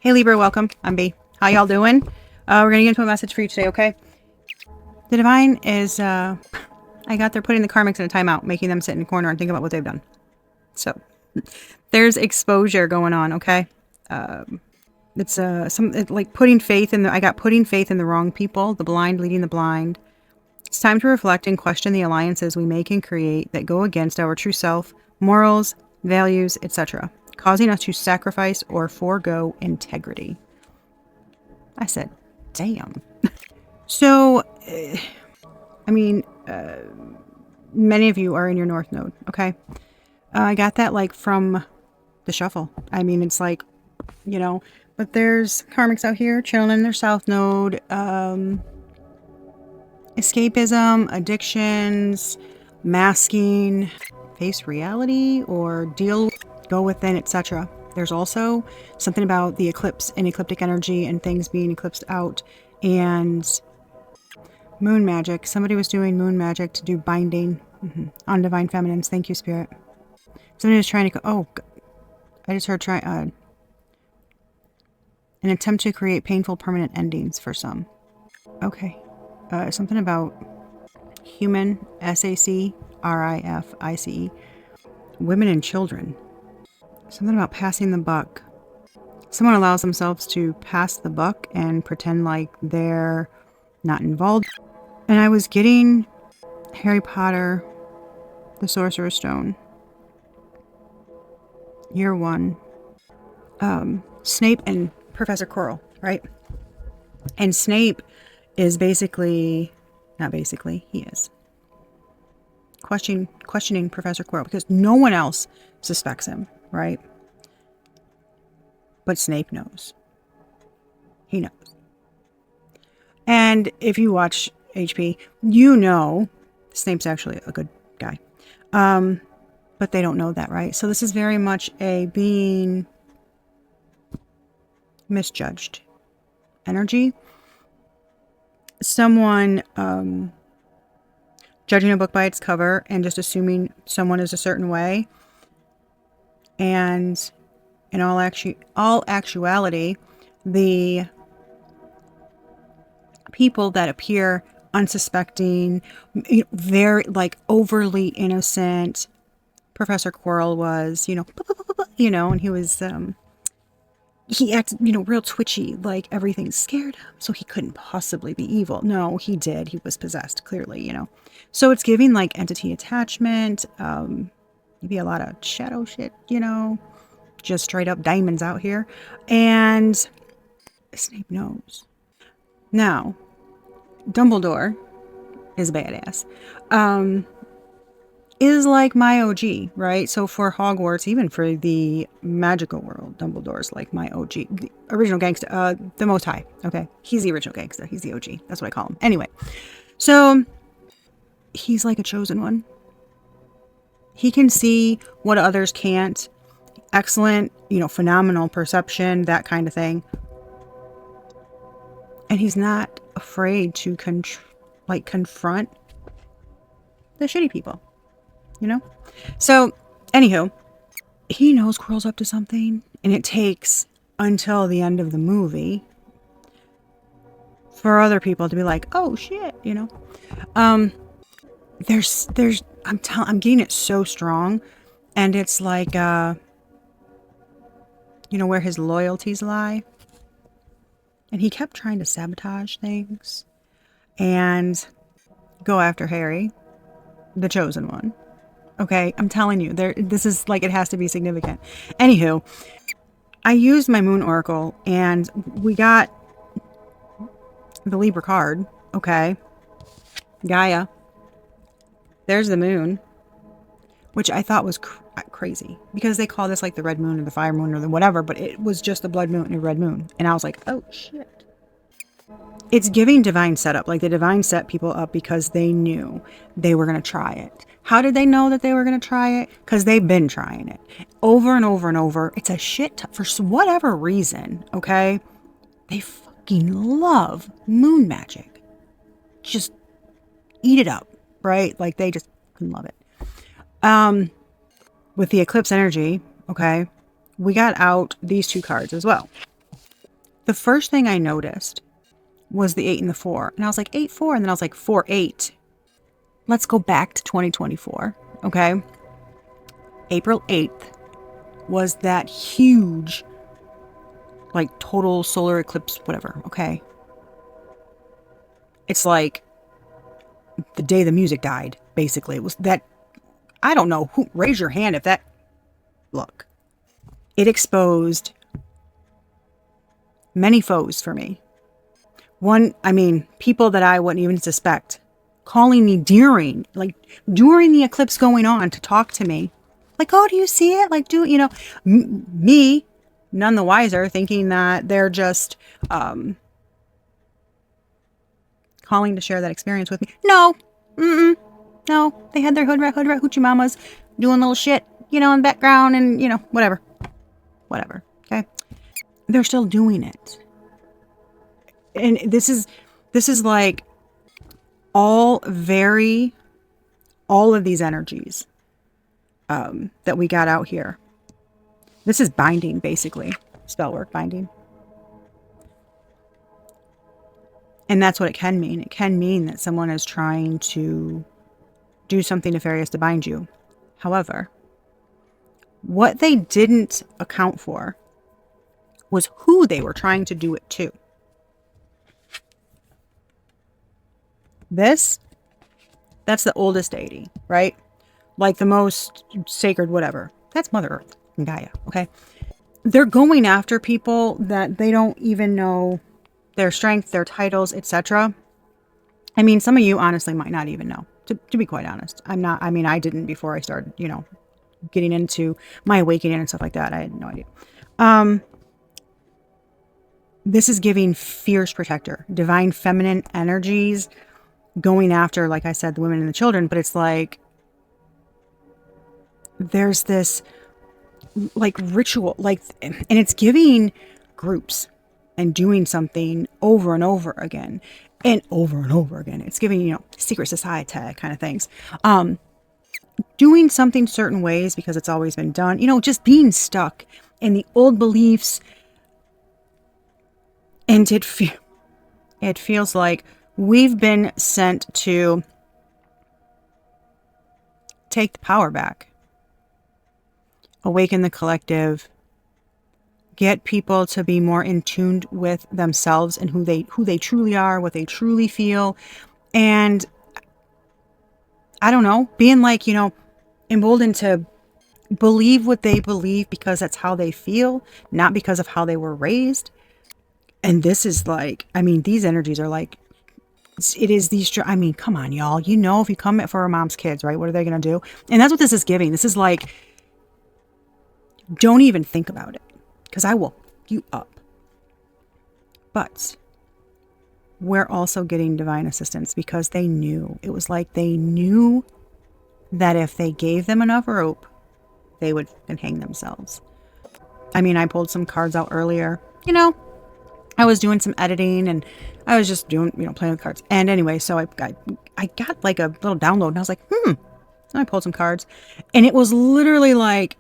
Hey Libra, welcome. I'm B. How y'all doing? We're gonna get into a message for you today, okay? The divine is, I got they're putting the karmics in a timeout, making them sit in a corner and think about what they've done. So, there's exposure going on, okay? It's like putting faith in I got putting faith in the wrong people, the blind leading the blind. It's time to reflect and question the alliances we make and create that go against our true self, morals, values, etc., causing us to sacrifice or forego integrity. I said, damn. So, many of you are in your north node, okay? I got that like from the shuffle. I mean, it's like, but there's karmics out here chilling in their south node. Escapism, addictions, masking, face reality or deal, go within, etc. There's also something about the eclipse and ecliptic energy and things being eclipsed out and moon magic. Somebody was doing moon magic to do binding on divine feminines. Thank you, Spirit. Somebody was trying to go, oh, I just heard try an attempt to create painful permanent endings for some. Okay. Something about human, SACRIFICE, women and children. Something about passing the buck. Someone allows themselves to pass the buck and pretend like they're not involved. And I was getting Harry Potter, the Sorcerer's Stone. Year 1. Snape and Professor Quirrell, right? And Snape is basically, not basically, he is questioning Professor Quirrell because no one else suspects him, right? But Snape knows. He knows. And if you watch HP, you know Snape's actually a good guy. But they don't know that, right? So this is very much a being misjudged energy. Someone judging a book by its cover and just assuming someone is a certain way. And in all actuality, the people that appear unsuspecting, very like overly innocent. Professor Quirrell was, and he was, he acted, real twitchy, like everything scared him, so he couldn't possibly be evil. No, he did. He was possessed, clearly, So it's giving like entity attachment, maybe a lot of shadow shit, just straight up diamonds out here. And Snape knows. Now, Dumbledore is a badass. Is like my OG, right? So for Hogwarts, even for the magical world, Dumbledore's like my OG, the original gangster, the Most High. Okay, he's the original gangster. He's the OG. That's what I call him. Anyway, so he's like a chosen one. He can see what others can't. Excellent, phenomenal perception, that kind of thing. And he's not afraid to confront the shitty people. So, anywho, he knows Quirrell's up to something, and it takes until the end of the movie for other people to be like, "Oh shit," I'm getting it so strong, and it's like, where his loyalties lie, and he kept trying to sabotage things and go after Harry, the chosen one. Okay, I'm telling you, this is like, it has to be significant. Anywho, I used my moon oracle and we got the Libra card. Okay, Gaia. There's the moon, which I thought was crazy because they call this like the red moon or the fire moon or the whatever, but it was just a blood moon and a red moon. And I was like, oh shit. It's giving divine setup. Like the divine set people up because they knew they were going to try it. How did they know that they were going to try it? Because they've been trying it over and over and over. It's a shit for whatever reason. Okay. They fucking love moon magic. Just eat it up. Right. Like they just love it. With the eclipse energy. Okay. We got out these two cards as well. the first thing I noticed was the 8 and the 4. And I was like, 8, 4. And then I was like, 4, 8. Let's go back to 2024. Okay. April 8th was that huge, like, total solar eclipse, whatever. Okay. It's like the day the music died, basically. It was that, I don't know who, raise your hand if that, look, it exposed many foes for me. One, I mean, people that I wouldn't even suspect calling me during the eclipse going on to talk to me. Like, oh, do you see it? Like, me, none the wiser, thinking that they're just calling to share that experience with me. No. No. They had their hood rat hoochie mamas doing little shit, in the background and, whatever. Okay. They're still doing it. And this is like all of these energies that we got out here. This is binding, basically. Spell work binding. And that's what it can mean. It can mean that someone is trying to do something nefarious to bind you. However, what they didn't account for was who they were trying to do it to. That's the oldest deity, right? Like the most sacred whatever. That's Mother Earth and Gaia, okay? They're going after people that they don't even know their strength, their titles, etc. I mean, some of you honestly might not even know, to be quite honest. I didn't before I started, getting into my awakening and stuff like that. I had no idea. This is giving fierce protector, divine feminine energies, going after, like I said, the women and the children. But it's like, there's this like ritual, and it's giving groups and doing something over and over again and over and over again. It's giving, secret society kind of things. Doing something certain ways because it's always been done, just being stuck in the old beliefs. And it feels like we've been sent to take the power back, awaken the collective, get people to be more in tune with themselves and who they truly are, what they truly feel. And I don't know, being like, emboldened to believe what they believe because that's how they feel, not because of how they were raised. And this is like, these energies are like, it is these, come on, y'all. If you come for a mom's kids, right? What are they going to do? And that's what this is giving. This is like, don't even think about it because I will fuck you up. But we're also getting divine assistance because they knew. It was like they knew that if they gave them enough rope, they would hang themselves. I pulled some cards out earlier. I was doing some editing and I was just doing, playing with cards. And anyway, so I got like a little download and I was like, And I pulled some cards and it was literally like,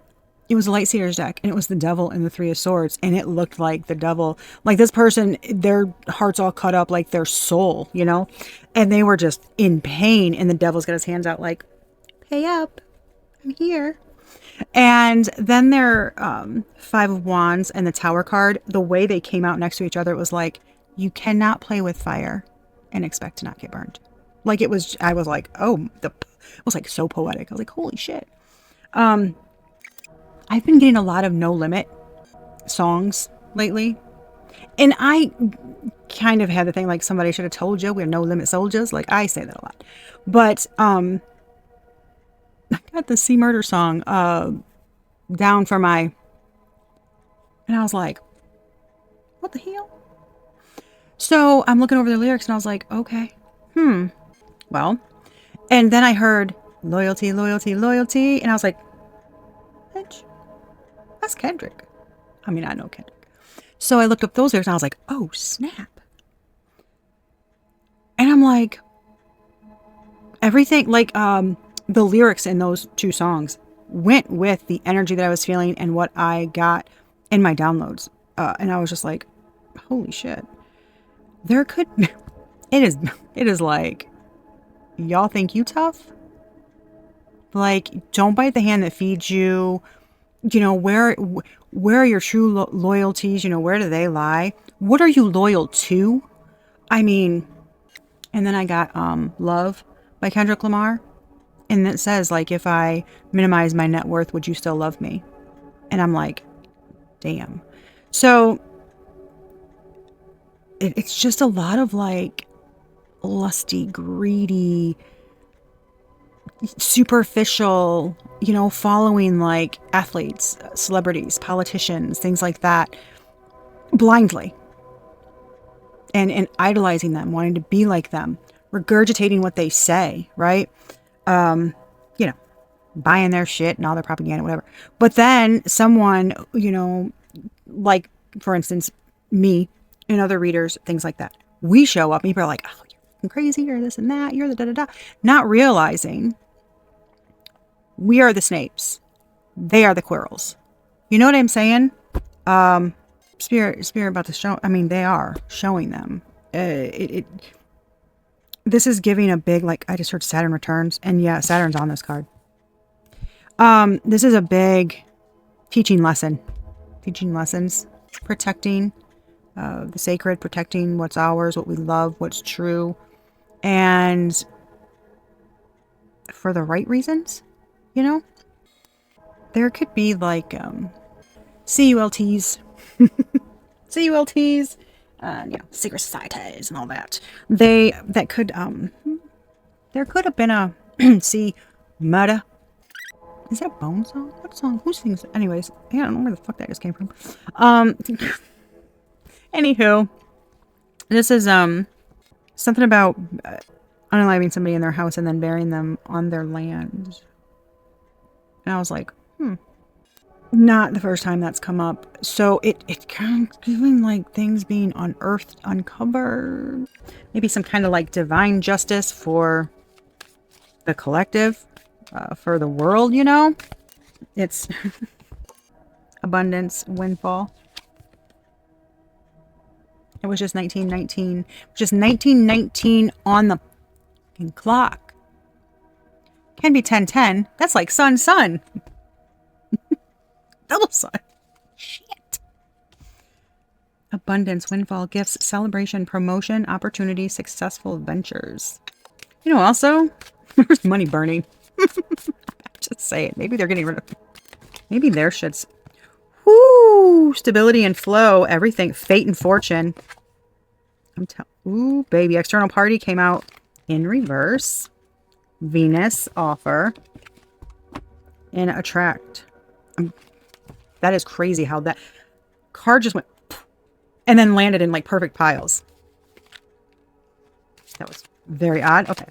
it was a Lightseer's deck and it was the devil and the 3 of swords. And it looked like the devil, like this person, their heart's all cut up, like their soul, and they were just in pain. And the devil's got his hands out like, pay up, I'm here. And then their 5 of Wands and the Tower card, the way they came out next to each other, it was like, you cannot play with fire and expect to not get burned. Like it was, I was like, it was like so poetic. I was like, holy shit. I've been getting a lot of No Limit songs lately. And I kind of had the thing like somebody should have told you we're no limit soldiers. Like I say that a lot. But I got the Sea Murder song down for my, and I was like, what the hell? So I'm looking over the lyrics and I was like, okay, well, and then I heard loyalty, loyalty, loyalty. And I was like, bitch, that's Kendrick. I know Kendrick. So I looked up those lyrics and I was like, oh snap. And I'm like, everything, like, the lyrics in those 2 songs went with the energy that I was feeling and what I got in my downloads. And I was just like, holy shit. There could, it is like, y'all think you tough? Like, don't bite the hand that feeds you. You know, where are your true loyalties? You know, where do they lie? What are you loyal to? I mean, and then I got Love by Kendrick Lamar. And it says, like, if I minimize my net worth, would you still love me? And I'm like, damn. So it's just a lot of like lusty, greedy, superficial, you know, following like athletes, celebrities, politicians, things like that, blindly. And idolizing them, wanting to be like them, regurgitating what they say, right? You know, buying their shit and all their propaganda, whatever. But then someone, you know, like, for instance, me and other readers, things like that. We show up and people are like, oh, you're fucking crazy, you're this and that, you're the da-da-da. Not realizing we are the snakes. They are the quirrels. You know what I'm saying? Spirit about to show, I mean, they are showing them. This is giving a big, like, I just heard Saturn returns. And yeah, Saturn's on this card. This is a big teaching lesson. Teaching lessons. Protecting the sacred. Protecting what's ours, what we love, what's true. And for the right reasons, you know? There could be, like, CULTs. CULTs. You know, secret societies and all that. There could have been a, see, murder. Is that a Bone song? What song? Who sings it? Anyways, yeah, I don't know where the fuck that just came from. Anywho, this is, something about unaliving somebody in their house and then burying them on their land. And I was like, not the first time that's come up. So it kind of giving like things being unearthed, uncovered. Maybe some kind of like divine justice for the collective, for the world, you know? It's abundance, windfall. It was just 1919. Just 1919 on the fucking clock. Can be 1010. That's like sun. Double sun. Shit. Abundance, windfall, gifts, celebration, promotion, opportunity, successful ventures. You know, also, there's money burning. Just say it. Maybe they're getting rid of. Maybe their shit's. Whoo! Stability and flow. Everything. Fate and fortune. Ooh, baby. External party came out in reverse. Venus offer. And attract. That is crazy how that card just went and then landed in like perfect piles. That was very odd. Okay.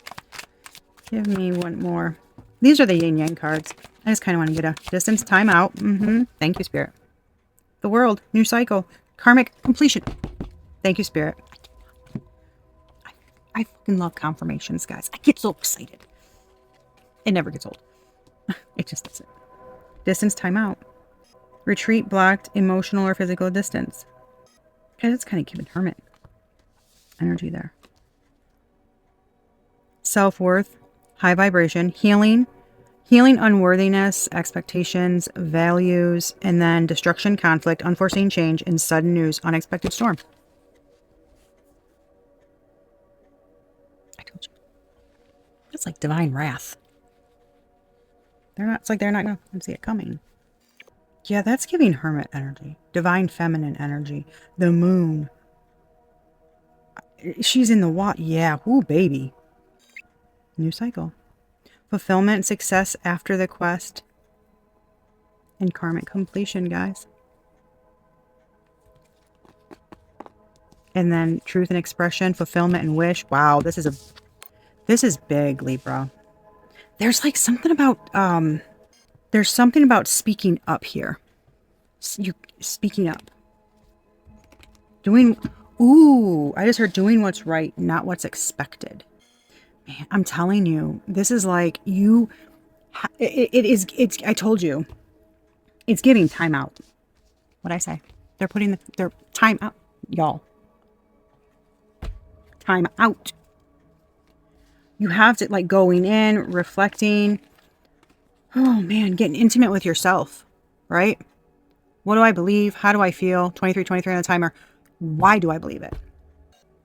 Give me one more. These are the yin yang cards. I just kind of want to get a distance, time out. Thank you, Spirit. The world, new cycle, karmic completion. Thank you, Spirit. I fucking love confirmations, guys. I get so excited. It never gets old. It just doesn't. Distance, time out. Retreat, blocked, emotional or physical distance. Okay, that's kind of giving hermit energy there. Self-worth, high vibration, healing unworthiness, expectations, values, and then destruction, conflict, unforeseen change, and sudden news, unexpected storm. I told you. That's like divine wrath. It's like they're not going to see it coming. Yeah, that's giving hermit energy. Divine feminine energy. The moon. She's in the water. Yeah, ooh, baby. New cycle. Fulfillment, success after the quest. And karmic completion, guys. And then truth and expression, fulfillment and wish. Wow, this is big, Libra. There's like something about there's something about speaking up here. You speaking up. I just heard doing what's right, not what's expected. Man, I'm telling you, this is like I told you, it's giving time out. What'd I say? They're putting their time out. y'all. Time out. You have to, like, going in, reflecting. Oh man, getting intimate with yourself, right? What do I believe? How do I feel? 23 on the timer. Why do I believe it?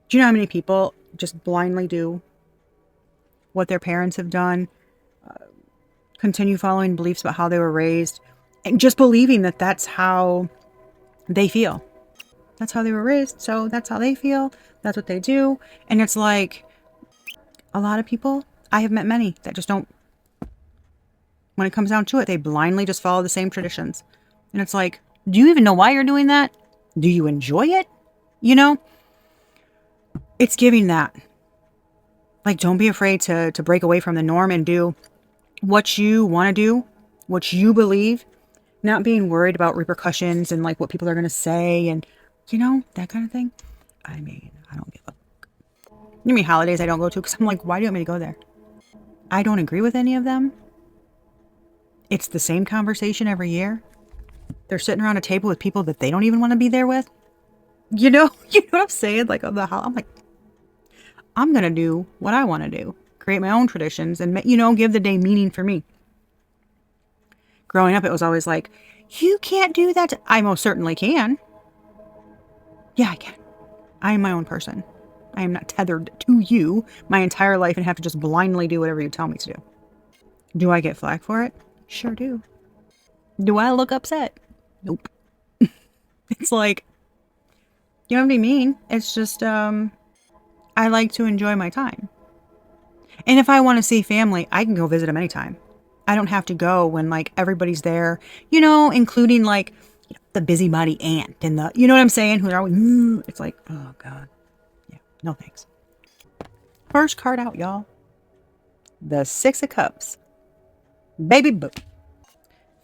Do you know how many people just blindly do what their parents have done, continue following beliefs about how they were raised, and just believing that that's how they feel? That's how they were raised, so that's how they feel. That's what they do. And it's like, a lot of people, I have met many that just don't, when it comes down to it, they blindly just follow the same traditions. And it's like, do you even know why you're doing that? Do you enjoy it? You know, it's giving that. Like, don't be afraid to break away from the norm and do what you want to do, what you believe, not being worried about repercussions and like what people are going to say and, you know, that kind of thing. I mean, I don't give a fuck. You mean holidays I don't go to because I'm like, why do you want me to go there? I don't agree with any of them. It's the same conversation every year. They're sitting around a table with people that they don't even want to be there with. You know what I'm saying? Like, on the I'm like, I'm going to do what I want to do. Create my own traditions and, you know, give the day meaning for me. Growing up, it was always like, you can't do that. I most certainly can. Yeah, I can. I am my own person. I am not tethered to you my entire life and have to just blindly do whatever you tell me to do. Do I get flack for it? Sure do. Do I look upset? Nope. It's like, you know what I mean? It's just, I like to enjoy my time. And if I want to see family, I can go visit them anytime. I don't have to go when like everybody's there, you know, including like, you know, the busybody aunt and the, you know what I'm saying? Who are always, it's like, oh God. Yeah, no thanks. First card out, y'all. The Six of Cups. Baby boo.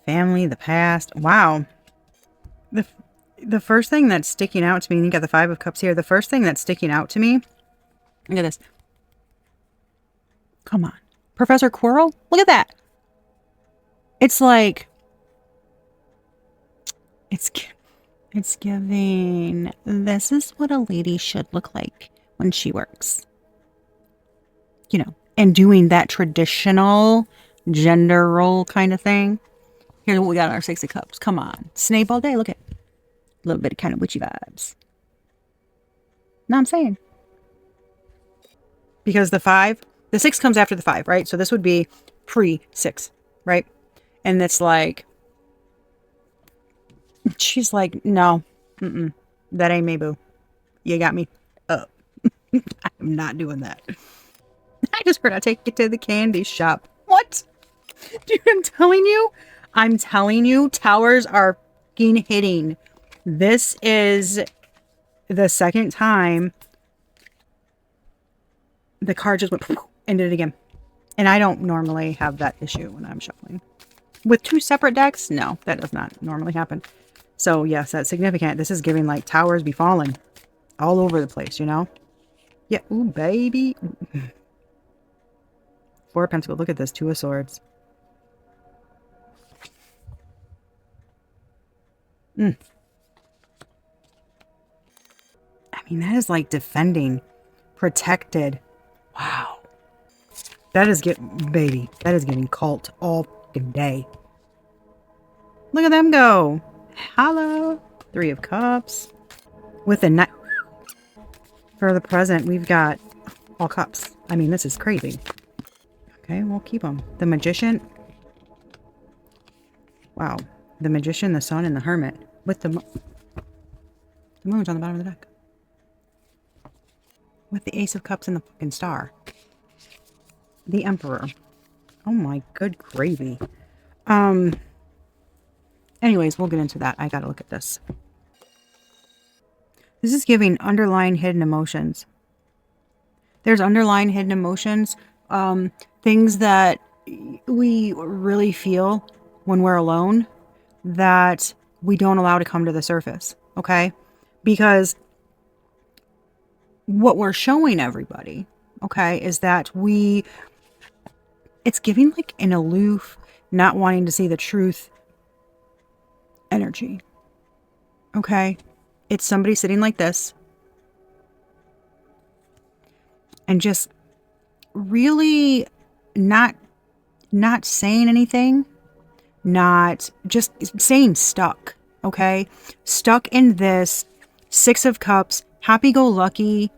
Family, the past. Wow. The first thing that's sticking out to me, and you got the Five of Cups here. The first thing that's sticking out to me, look at this. Come on. Professor Quirrell? Look at that. It's like, it's giving, this is what a lady should look like when she works. You know, and doing that traditional gender role kind of thing. Here's what we got in our Six of Cups. Come on. Snape all day. Look at a little bit of kind of witchy vibes. No, I'm saying. Because the six comes after the five, right? So this would be pre-six, right? And it's like, she's like, no, that ain't me, boo. You got me up. I'm not doing that. I just heard I take you to the candy shop. What? Dude, I'm telling you, towers are fucking hitting. This is the second time the card just went and did it again. And I don't normally have that issue when I'm shuffling. With two separate decks, no, that does not normally happen. So yes, that's significant. This is giving like towers be falling all over the place, you know? Yeah, ooh, baby. Four of Pentacles. Look at this. Two of Swords. I mean, that is like defending, protected. Wow. That is baby. That is getting cult all fucking day. Look at them go. Hello. Three of Cups. With the knight. For the present, we've got all cups. I mean, this is crazy. Okay, we'll keep them. The Magician. Wow. The Magician, the Sun, and the Hermit. With the moon's on the bottom of the deck. With the Ace of Cups and the fucking Star. The Emperor. Oh my good gravy. Anyways, we'll get into that. I gotta look at this. This is giving underlying hidden emotions. There's underlying hidden emotions. Things that we really feel when we're alone that we don't allow to come to the surface. Okay? Because what we're showing everybody, okay, is that it's giving like an aloof, not wanting to see the truth energy. Okay? It's somebody sitting like this and just really not saying anything, not just saying stuck, okay? Stuck in this Six of Cups, happy-go-lucky,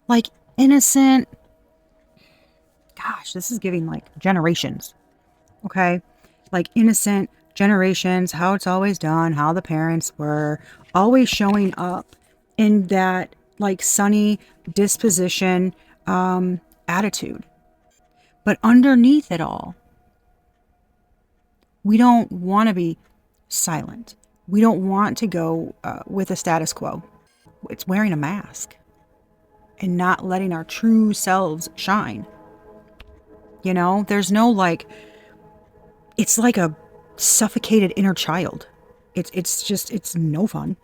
like innocent. Gosh, this is giving like generations, okay? Like innocent generations, how it's always done, how the parents were always showing up in that like sunny disposition, attitude. But underneath it all, we don't want to be silent. We don't want to go with the status quo. It's wearing a mask and not letting our true selves shine. You know, there's no like, it's like a suffocated inner child. It's no fun.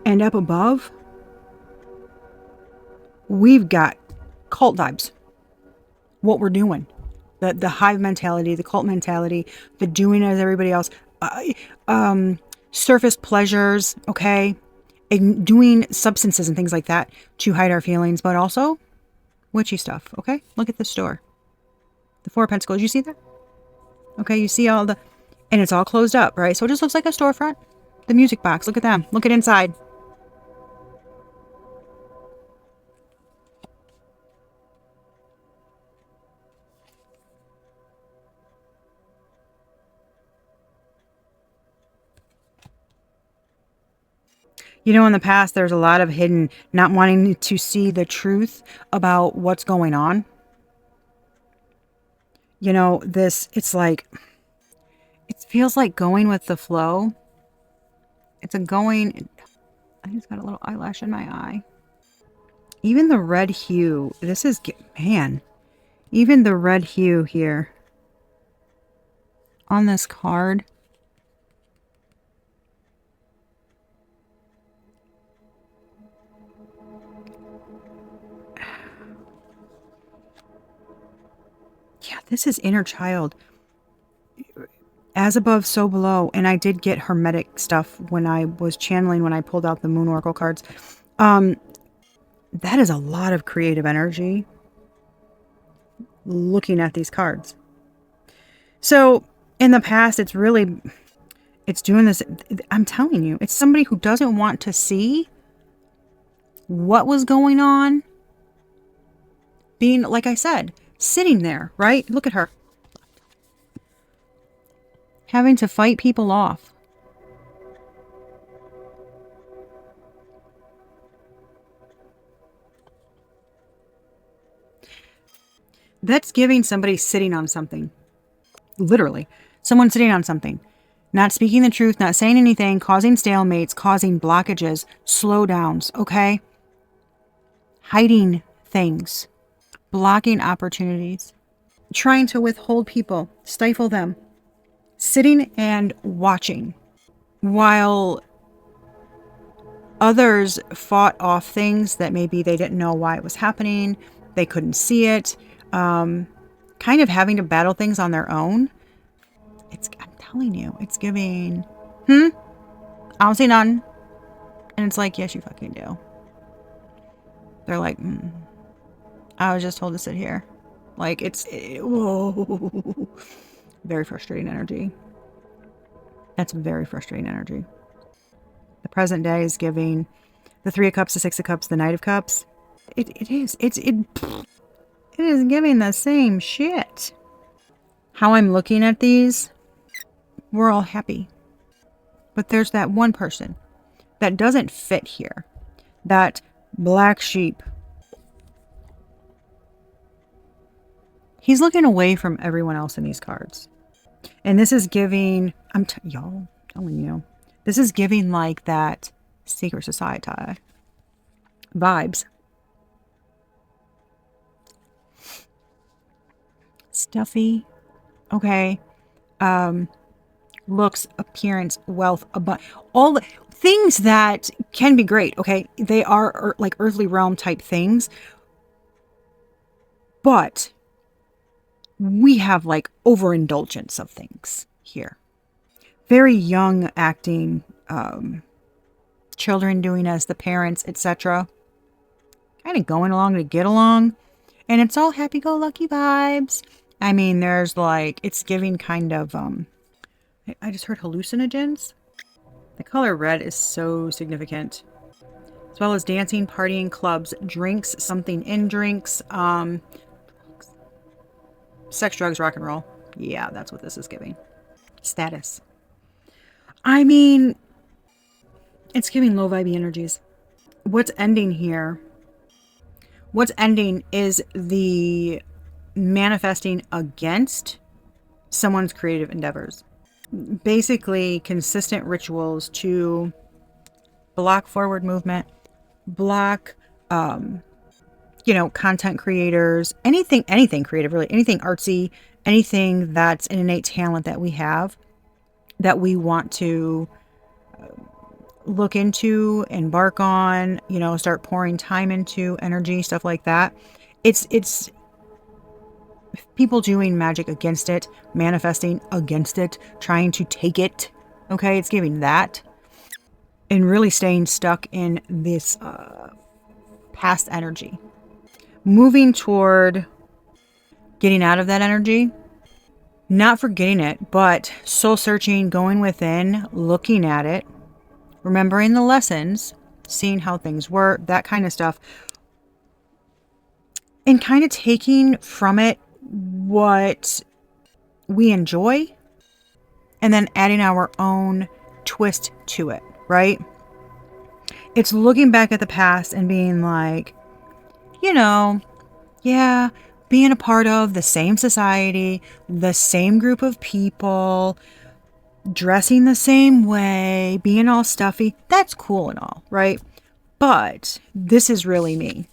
And up above, we've got cult vibes. What we're doing. The hive mentality, the cult mentality, the doing as everybody else. Surface pleasures, okay? Doing substances and things like that to hide our feelings, but also witchy stuff, okay? Look at this door. The Four of Pentacles, you see that? Okay, you see all the... And it's all closed up, right? So it just looks like a storefront. The music box, look at them. Look at inside. You know, in the past, there's a lot of hidden, not wanting to see the truth about what's going on. You know, it's like, it feels like going with the flow. It's a going, I just got a little eyelash in my eye. Even the red hue, this is, man, even the red hue here on this card. Yeah, this is inner child. As above, so below. And I did get hermetic stuff when I was channeling, when I pulled out the Moon Oracle cards. That is a lot of creative energy looking at these cards. So in the past, it's doing this. I'm telling you, it's somebody who doesn't want to see what was going on. Being, like I said, sitting there, right? Look at her. Having to fight people off. That's giving somebody sitting on something. Literally. Someone sitting on something. Not speaking the truth, not saying anything, causing stalemates, causing blockages, slowdowns, okay? Hiding things. Blocking opportunities. Trying to withhold people. Stifle them. Sitting and watching. While others fought off things that maybe they didn't know why it was happening. They couldn't see it. Kind of having to battle things on their own. I'm telling you, it's giving, I don't see none. And it's like, yes, you fucking do. They're like, I was just told to sit here. Like, whoa. Very frustrating energy. That's very frustrating energy. The present day is giving the Three of Cups, the Six of Cups, the Knight of Cups. It is giving the same shit. How I'm looking at these, we're all happy. But there's that one person that doesn't fit here. That black sheep. He's looking away from everyone else in these cards. And this is giving, y'all, telling you, this is giving like that secret society vibes. Stuffy, okay. Looks, appearance, wealth, all the things that can be great, okay? They are like earthly realm type things. But we have like overindulgence of things here. Very young acting, children doing as the parents, etc. Kind of going along to get along. And it's all happy-go-lucky vibes. I mean, there's like, it's giving kind of, I just heard hallucinogens. The color red is so significant. As well as dancing, partying, clubs, drinks, something in drinks, sex, drugs, rock and roll. Yeah, that's what this is giving. Status. I mean, it's giving low vibe energies. What's ending here? What's ending is the manifesting against someone's creative endeavors. Basically, consistent rituals to block forward movement, block, content creators, anything creative, really, anything artsy, anything that's an innate talent that we have that we want to look into, embark on, start pouring time into, energy, stuff like that. It's people doing magic against it, manifesting against it, trying to take it. Okay, it's giving that. And really staying stuck in this past energy. Moving toward getting out of that energy. Not forgetting it, but soul searching, going within, looking at it, remembering the lessons, seeing how things were, that kind of stuff. And kind of taking from it what we enjoy and then adding our own twist to it, right? It's looking back at the past and being like, yeah, being a part of the same society, the same group of people, dressing the same way, being all stuffy, that's cool and all, right? But this is really me.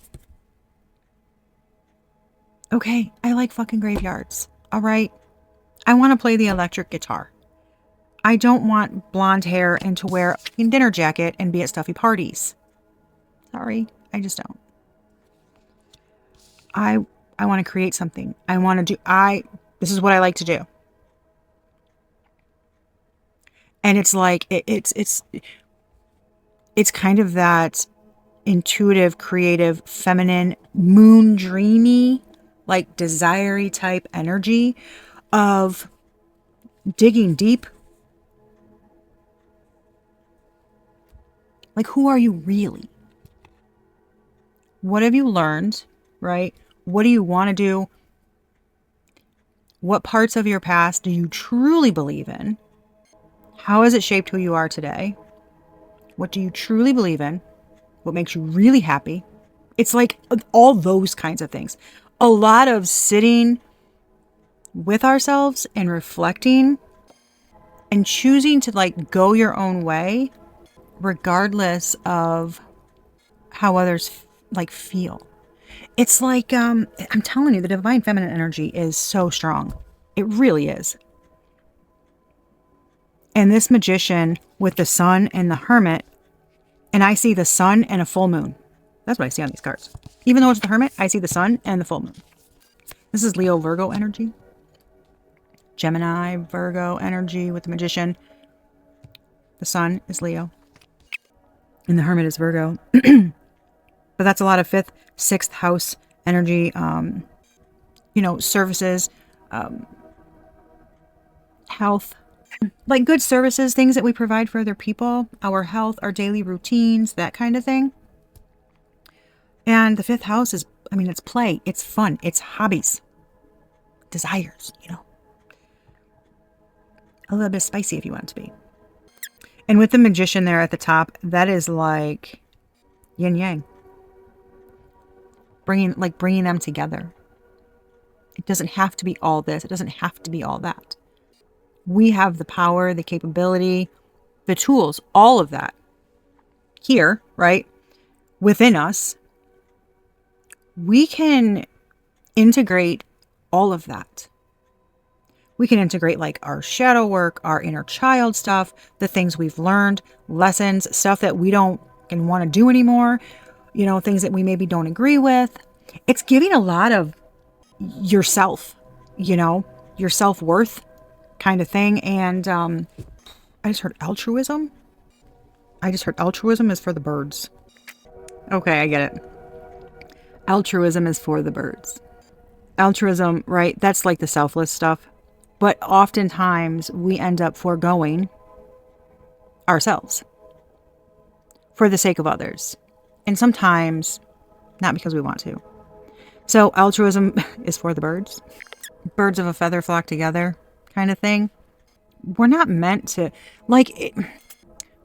Okay, I like fucking graveyards, all right? I want to play the electric guitar. I don't want blonde hair and to wear a dinner jacket and be at stuffy parties. Sorry, I just don't. I want to create something. I want to do, this is what I like to do. And it's like, it's kind of that intuitive, creative, feminine, moon dreamy, like desire-y type energy of digging deep. Like, who are you really? What have you learned, right? What do you want to do? What parts of your past do you truly believe in? How has it shaped who you are today? What do you truly believe in? What makes you really happy? It's like all those kinds of things. A lot of sitting with ourselves and reflecting and choosing to like go your own way, regardless of how others like feel. It's like, I'm telling you, the divine feminine energy is so strong. It really is. And this magician with the sun and the hermit, and I see the sun and a full moon. That's what I see on these cards. Even though it's the hermit, I see the sun and the full moon. This is Leo Virgo energy. Gemini Virgo energy with the magician. The sun is Leo. And the hermit is Virgo. But that's a lot of 5th, 6th house energy. Services, health. Like good services, things that we provide for other people, our health, our daily routines, that kind of thing. And the 5th house is, it's play, it's fun, it's hobbies, desires, A little bit spicy if you want it to be. And with the magician there at the top, that is like yin yang. Bringing them together. It doesn't have to be all this. It doesn't have to be all that. We have the power, the capability, the tools, all of that here, right? Within us. We can integrate all of that. We can integrate like our shadow work, our inner child stuff, the things we've learned, lessons, stuff that we don't want to do anymore, things that we maybe don't agree with. It's giving a lot of yourself, you know, your self-worth kind of thing. And I just heard altruism. I just heard altruism is for the birds. Okay, I get it. Altruism is for the birds. Altruism, right? That's like the selfless stuff. But oftentimes we end up foregoing ourselves for the sake of others. And sometimes not because we want to. So altruism is for the birds. Birds of a feather flock together kind of thing. We're not meant to,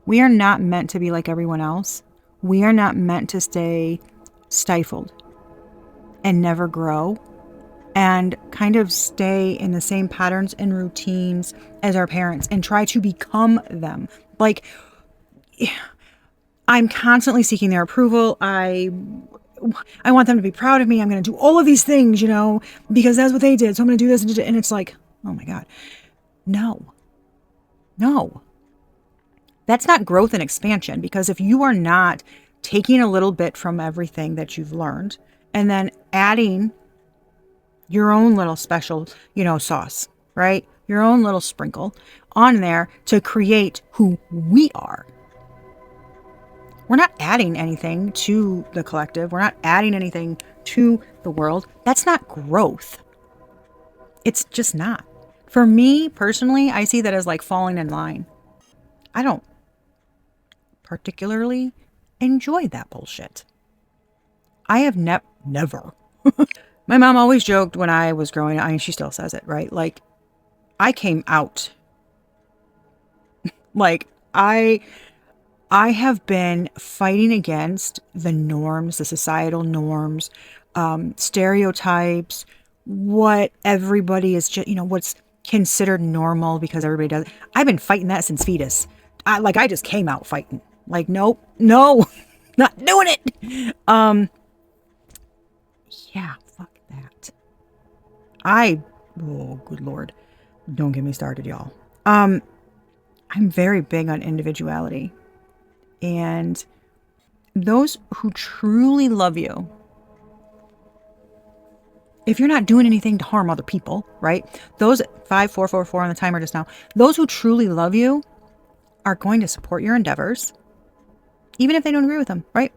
we are not meant to be like everyone else. We are not meant to stay stifled and never grow and kind of stay in the same patterns and routines as our parents and try to become them. Like, I'm constantly seeking their approval. I want them to be proud of me. I'm going to do all of these things, you know, because that's what they did. So I'm going to do this. And it's like, oh my God, no. That's not growth and expansion, because if you are not taking a little bit from everything that you've learned and then adding your own little special, you know, sauce, right? Your own little sprinkle on there to create who we are. We're not adding anything to the collective. We're not adding anything to the world. That's not growth. It's just not. For me personally, I see that as like falling in line. I don't particularly enjoy that bullshit. I have never. My mom always joked when I was growing up, I mean, she still says it, right? Like, I came out. Like, I have been fighting against the norms, the societal norms, stereotypes, what everybody is, just, you know, what's considered normal because everybody does it. I've been fighting that since fetus. I just came out fighting. Like, nope, no, not doing it. Yeah, fuck that. Oh, good Lord. Don't get me started, y'all. I'm very big on individuality. And those who truly love you, if you're not doing anything to harm other people, right? Those 5444 on the timer just now, those who truly love you are going to support your endeavors, even if they don't agree with them, right?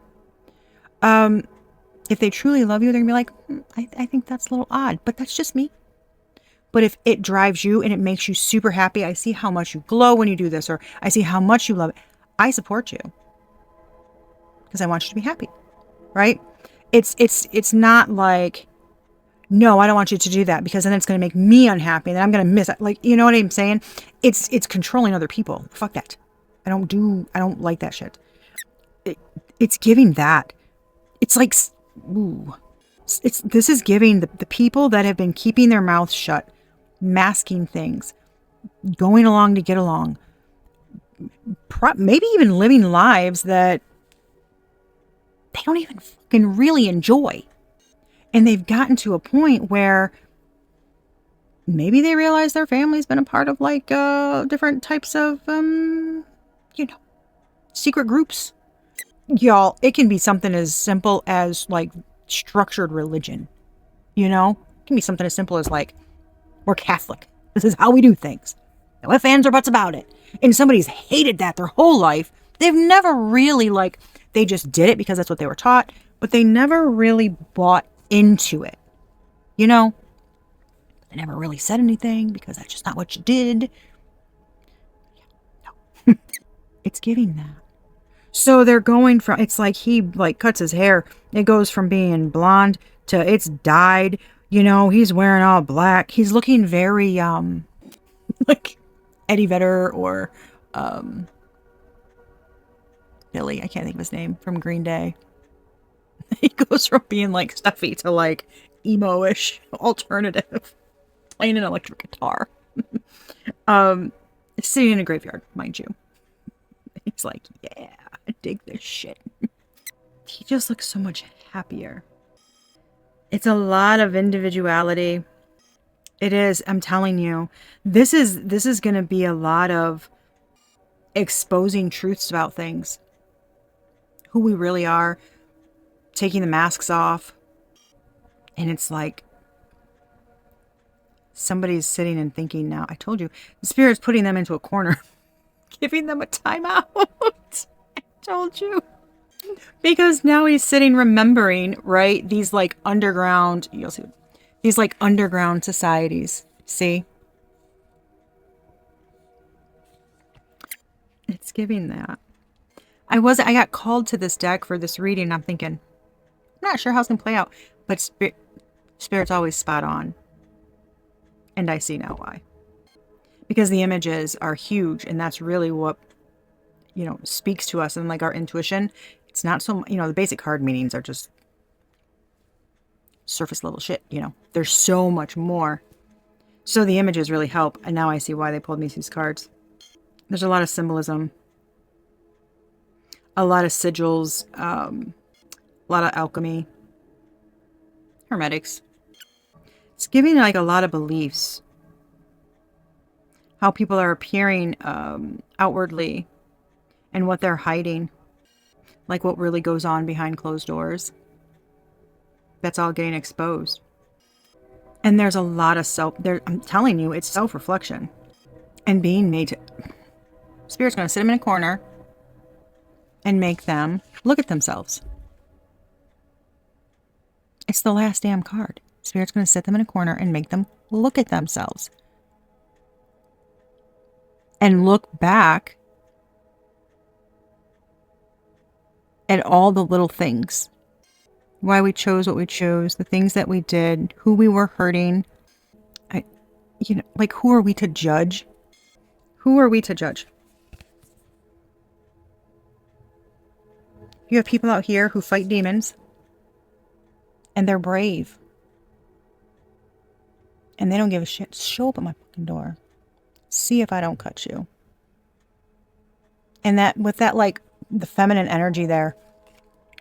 If they truly love you, they're gonna be like, I think that's a little odd, but that's just me. But if it drives you and it makes you super happy, I see how much you glow when you do this, or I see how much you love it, I support you because I want you to be happy, right? It's not like, no, I don't want you to do that because then it's going to make me unhappy and then I'm going to miss it. Like, you know what I'm saying? It's controlling other people. Fuck that. I don't like that shit. It's giving that. It's like, ooh. This is giving the people that have been keeping their mouths shut, masking things, going along to get along, maybe even living lives that they don't even fucking really enjoy. And they've gotten to a point where maybe they realize their family's been a part of like different types of, you know, secret groups. Y'all, it can be something as simple as like structured religion, you know? It can be something as simple as like, we're Catholic. This is how we do things. No ifs, ands, or buts about it. And somebody's hated that their whole life. They've never really like, they just did it because that's what they were taught, but they never really bought into it. You know? They never really said anything because that's just not what you did. No. It's giving that. So they're going from, it's like he like cuts his hair. It goes from being blonde to it's dyed. You know, he's wearing all black. He's looking very, like Eddie Vedder or, Billy, I can't think of his name, from Green Day. He goes from being like stuffy to like emo-ish alternative, playing an electric guitar. Sitting in a graveyard, mind you. He's like, yeah, I dig this shit. He just looks so much happier. It's a lot of individuality. It is, I'm telling you. This is going to be a lot of exposing truths about things. Who we really are. Taking the masks off. And it's like, Somebody's sitting and thinking now. I told you, the Spirit's putting them into a corner, giving them a timeout. I told you. Because now he's sitting remembering, right? These like underground, you'll see, these like underground societies. See? It's giving that. I got called to this deck for this reading, and I'm thinking, I'm not sure how it's going to play out, but Spirit's always spot on. And I see now why. Because the images are huge, and that's really what, you know, speaks to us, and like our intuition. It's not so, you know, the basic card meanings are just surface level shit, you know. There's so much more. So the images really help, and now I see why they pulled me these cards. There's a lot of symbolism. A lot of sigils, a lot of alchemy, hermetics. It's giving like a lot of beliefs. How people are appearing outwardly and what they're hiding. Like what really goes on behind closed doors. That's all getting exposed. And there's a lot of I'm telling you, it's self-reflection. And being made to... Spirit's going to sit them in a corner and make them look at themselves. It's the last damn card. Spirit's going to sit them in a corner and make them look at themselves. And look back at all the little things. Why we chose what we chose, the things that we did, who we were hurting. You know, like, who are we to judge? Who are we to judge? You have people out here who fight demons, and they're brave. And they don't give a shit. Show up at my fucking door. See if I don't cut you. And that, with that, like, the feminine energy there,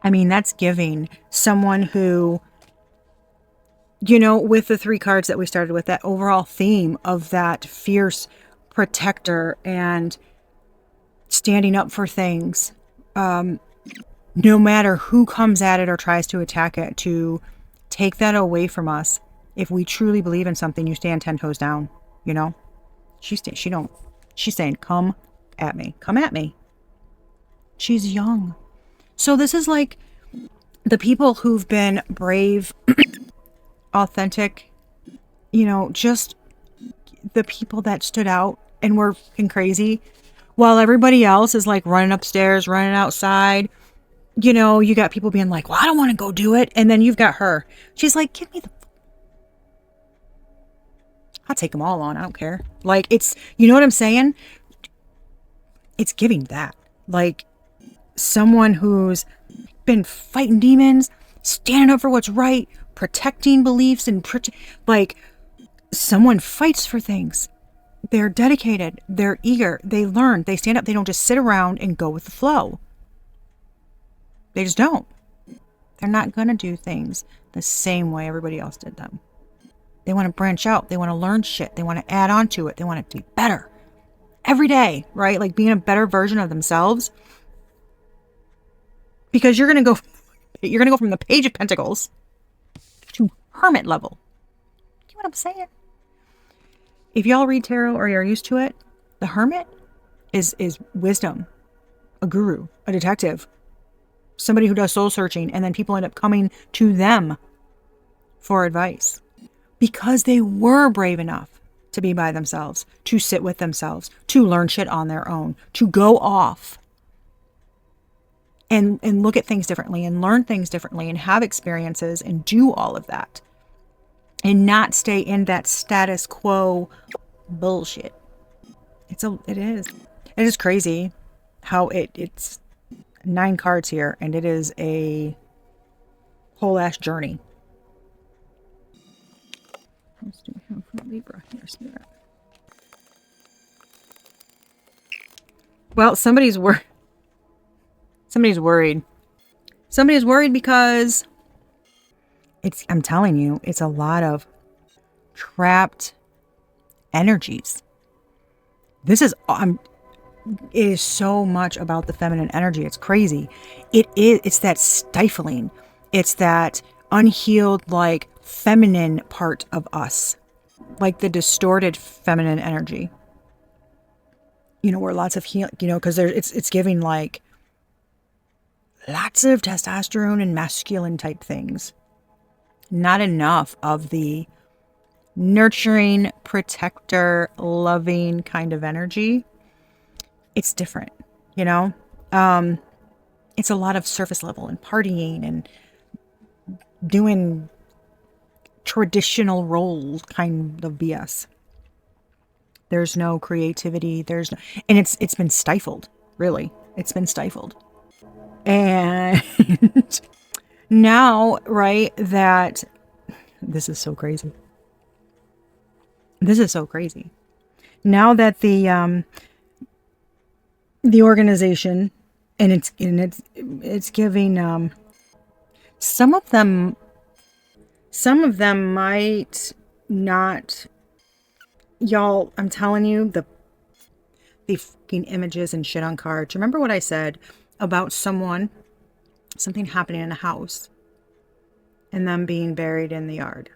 I mean, that's giving someone who, you know, with the 3 cards that we started with, that overall theme of that fierce protector and standing up for things, no matter who comes at it or tries to attack it, to take that away from us. If we truly believe in something, you stand 10 toes down, you know? She's saying, come at me. Come at me. She's young. So this is like the people who've been brave, authentic, you know, just the people that stood out and were fucking crazy, while everybody else is like running upstairs, running outside. You know, you got people being like, well, I don't want to go do it. And then you've got her. She's like, give me the... I'll take them all on. I don't care. Like, it's, you know what I'm saying? It's giving that. Like, someone who's been fighting demons, standing up for what's right, protecting beliefs, and like, someone fights for things. They're dedicated. They're eager. They learn. They stand up. They don't just sit around and go with the flow. They just don't. They're not going to do things the same way everybody else did them. They want to branch out. They want to learn shit. They want to add on to it. They want to be better every day, right? Like being a better version of themselves. Because you're going to go from the Page of Pentacles to Hermit level. You know what I'm saying? If y'all read tarot or you're used to it, the Hermit is wisdom, a guru, a detective, somebody who does soul searching, and then people end up coming to them for advice because they were brave enough to be by themselves, to sit with themselves, to learn shit on their own, to go off and look at things differently and learn things differently and have experiences and do all of that and not stay in that status quo bullshit. It is crazy how it's 9 cards here, and it is a whole ass journey. What else do we have for Libra here, Spirit? Well, somebody's worried. Somebody's worried because I'm telling you, it's a lot of trapped energies. It is so much about the feminine energy. It's crazy. It's that stifling. It's that unhealed, like, feminine part of us like the distorted feminine energy. You know, where lots of healing, you know, because it's giving like lots of testosterone and masculine type things. Not enough of the nurturing, protector, loving kind of energy. It's different, you know? It's a lot of surface level and partying and doing traditional role kind of BS. There's no creativity. There's no, and it's been stifled, really. It's been stifled. And now, right, that this is so crazy. This is so crazy. Now that the organization and it's giving some of them might not, y'all, I'm telling you, the fucking images and shit on cards. Remember what I said about something happening in a house and them being buried in the yard?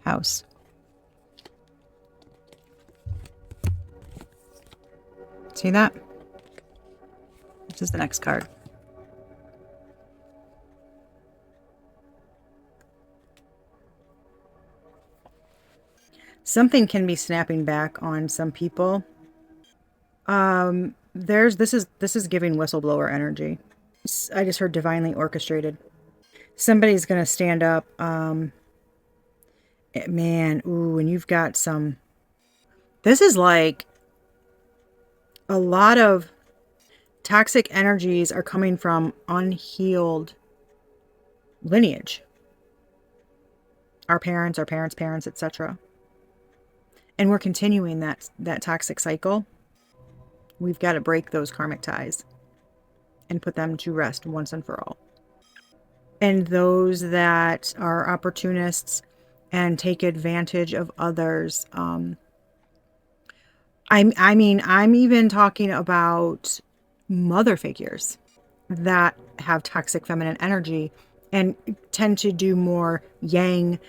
House. See that? This is the next card. Something can be snapping back on some people. This is giving whistleblower energy. I just heard divinely orchestrated. Somebody's gonna stand up. Man, ooh, and you've got some. This is like a lot of toxic energies are coming from unhealed lineage. Our parents, etc. And we're continuing that toxic cycle. We've got to break those karmic ties and put them to rest once and for all. And those that are opportunists and take advantage of others, I mean, I'm even talking about mother figures that have toxic feminine energy and tend to do more yang,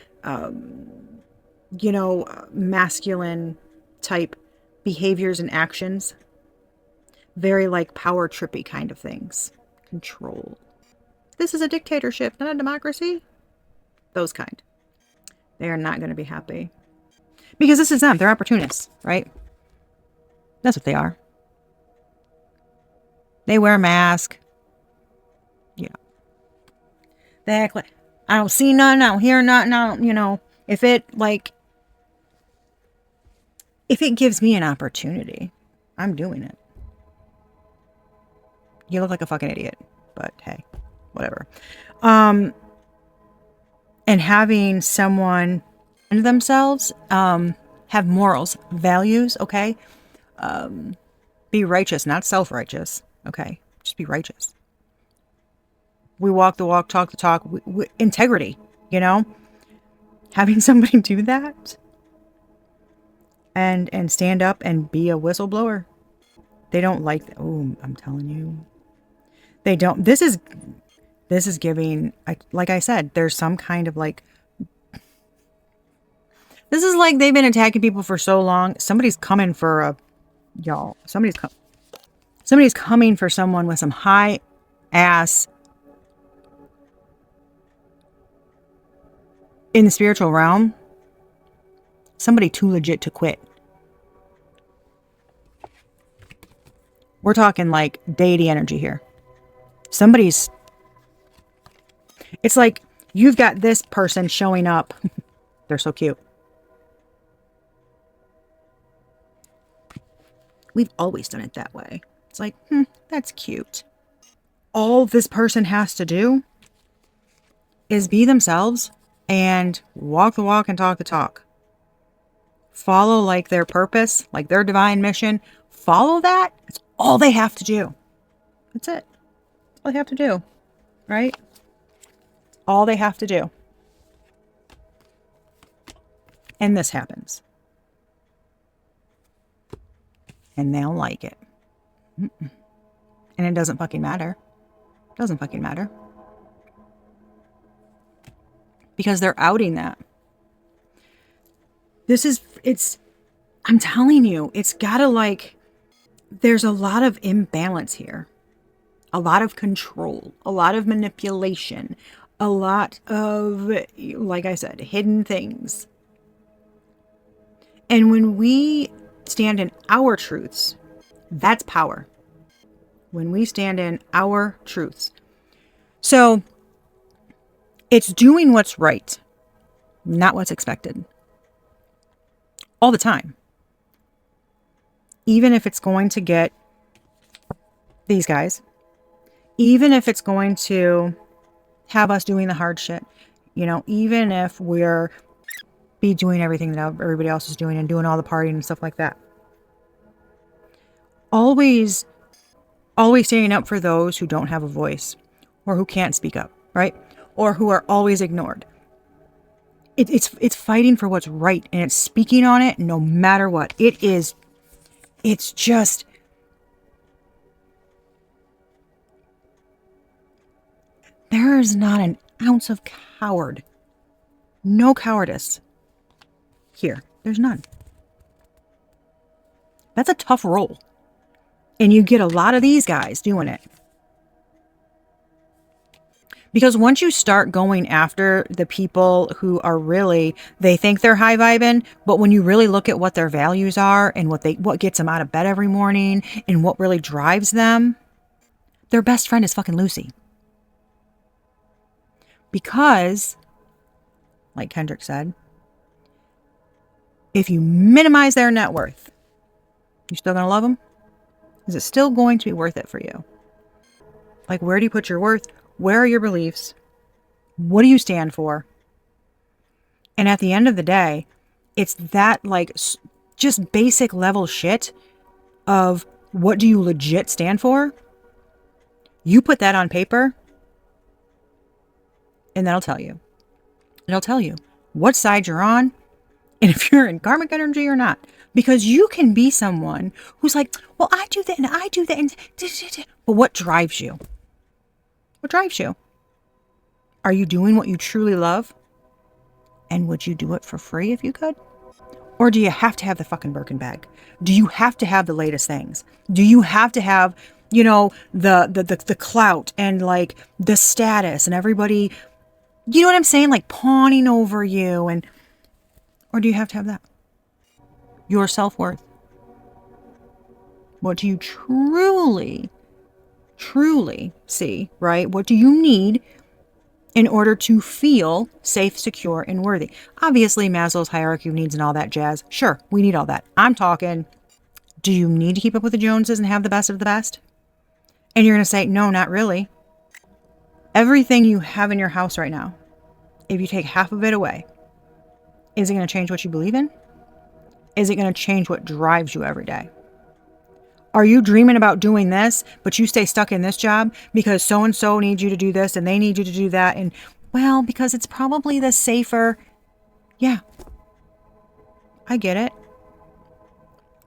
you know, masculine type behaviors and actions. Very like power trippy kind of things. Control. This is a dictatorship, not a democracy. Those kind. They are not going to be happy. Because this is them. They're opportunists, right? That's what they are. They wear a mask. Yeah. They act like, I don't see none, I don't hear nothing, you know. If it gives me an opportunity, I'm doing it. You look like a fucking idiot, but hey, whatever. And having someone themselves have morals, values, okay? Be righteous, not self-righteous, okay? Just be righteous. We walk the walk, talk the talk, integrity, you know? Having somebody do that and stand up and be a whistleblower. They don't like that. Oh, I'm telling you. They don't. This is giving, like I said, there's some kind of like, this is like they've been attacking people for so long. Somebody's coming for y'all. Somebody's coming for someone with some high ass in the spiritual realm. Somebody too legit to quit. We're talking like deity energy here. It's like you've got this person showing up. They're so cute. We've always done it that way. It's like, that's cute. All this person has to do is be themselves and walk the walk and talk the talk. Follow like their purpose, like their divine mission. Follow that. It's all they have to do. That's it. That's all they have to do. Right? All they have to do. And this happens. And they'll like it. And it doesn't fucking matter. Doesn't fucking matter. because they're outing that. I'm telling you, it's gotta like, there's a lot of imbalance here, a lot of control, a lot of manipulation, a lot of, like I said, hidden things. And when we stand in our truths, that's power. When we stand in our truths. So it's doing what's right, not what's expected. All the time. Even if it's going to get these guys, even if it's going to have us doing the hard shit, you know, even if we're be doing everything that everybody else is doing and doing all the partying and stuff like that. Always standing up for those who don't have a voice or who can't speak up, right? Or who are always ignored. It's fighting for what's right, and it's speaking on it no matter what. It's just, there is not an ounce of coward. No cowardice here. There's none. That's a tough role. And you get a lot of these guys doing it. Because once you start going after the people who are really, they think they're high vibing, but when you really look at what their values are and what gets them out of bed every morning and what really drives them, their best friend is fucking Lucy. Because, like Kendrick said, if you minimize their net worth, you still gonna love them? Is it still going to be worth it for you? Like, where do you put your worth? Where are your beliefs? What do you stand for? And at the end of the day, it's that like just basic level shit of what do you legit stand for? You put that on paper and that'll tell you. It'll tell you what side you're on and if you're in karmic energy or not. Because you can be someone who's like, well, I do that and I do that. But what drives you? What drives you? Are you doing what you truly love? And would you do it for free if you could? Or do you have to have the fucking Birkin bag? Do you have to have the latest things? Do you have to have, you know, the clout and like the status and everybody, you know what I'm saying? Like pawning over you or do you have to have that? Your self-worth. What do you truly see, right? What do you need in order to feel safe, secure, and worthy? Obviously, Maslow's hierarchy of needs and all that jazz. Sure, we need all that. I'm talking, do you need to keep up with the Joneses and have the best of the best? And you're going to say, no, not really. Everything you have in your house right now, if you take half of it away, is it going to change what you believe in? Is it going to change what drives you every day? Are you dreaming about doing this, but you stay stuck in this job because so-and-so needs you to do this and they need you to do that? And, well, because it's probably the safer. Yeah, I get it.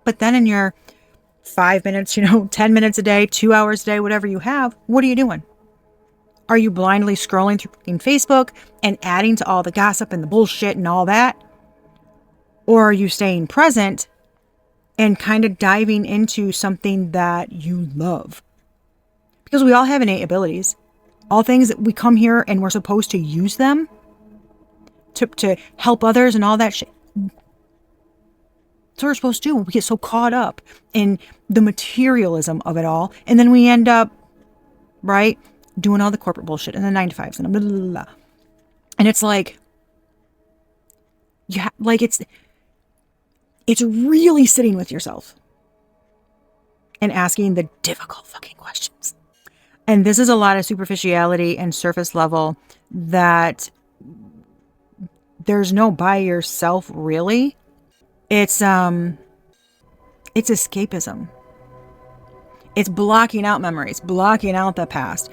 But then in your 5 minutes, 10 minutes a day, 2 hours a day, whatever you have, what are you doing? Are you blindly scrolling through Facebook and adding to all the gossip and the bullshit and all that? Or are you staying present and kind of diving into something that you love? Because we all have innate abilities. All things that we come here and we're supposed to use them to help others and all that shit. That's what we're supposed to do. We get so caught up in the materialism of it all. And then we end up, right, doing all the corporate bullshit and the 9-to-5s and blah, blah, blah, blah. And it's like, yeah, like it's really sitting with yourself and asking the difficult fucking questions. And this is a lot of superficiality and surface level that there's no by yourself really. It's escapism. It's blocking out memories, blocking out the past.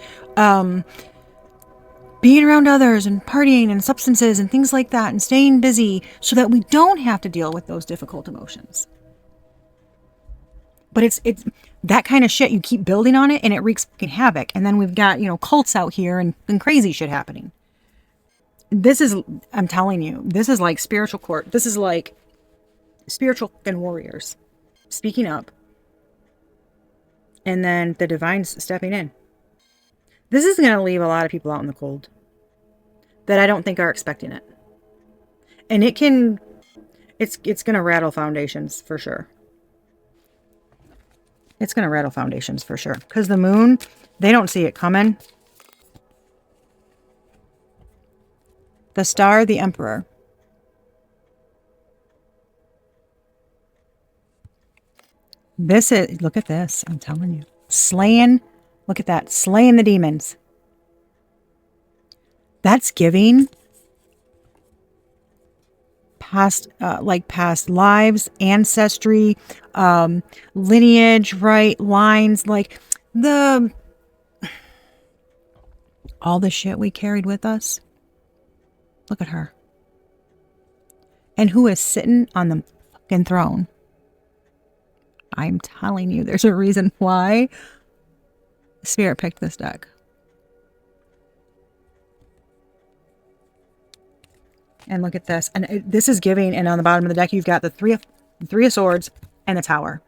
Being around others and partying and substances and things like that and staying busy so that we don't have to deal with those difficult emotions. But it's that kind of shit. You keep building on it and it wreaks fucking havoc. And then we've got, cults out here and crazy shit happening. This is, I'm telling you, this is like spiritual court. This is like spiritual and warriors speaking up. And then the divine's stepping in. This is going to leave a lot of people out in the cold that I don't think are expecting it. And it can, it's going to rattle foundations for sure. It's going to rattle foundations for sure. Because the moon, they don't see it coming. The star, the emperor. This is, look at this. I'm telling you. Slaying, look at that. Slaying the demons. That's giving past, like past lives, ancestry, lineage, right? Lines, like all the shit we carried with us. Look at her. And who is sitting on the fucking throne? I'm telling you, there's a reason why Spirit picked this deck. And look at this. And this is giving, and on the bottom of the deck, you've got the three of Swords and the Tower.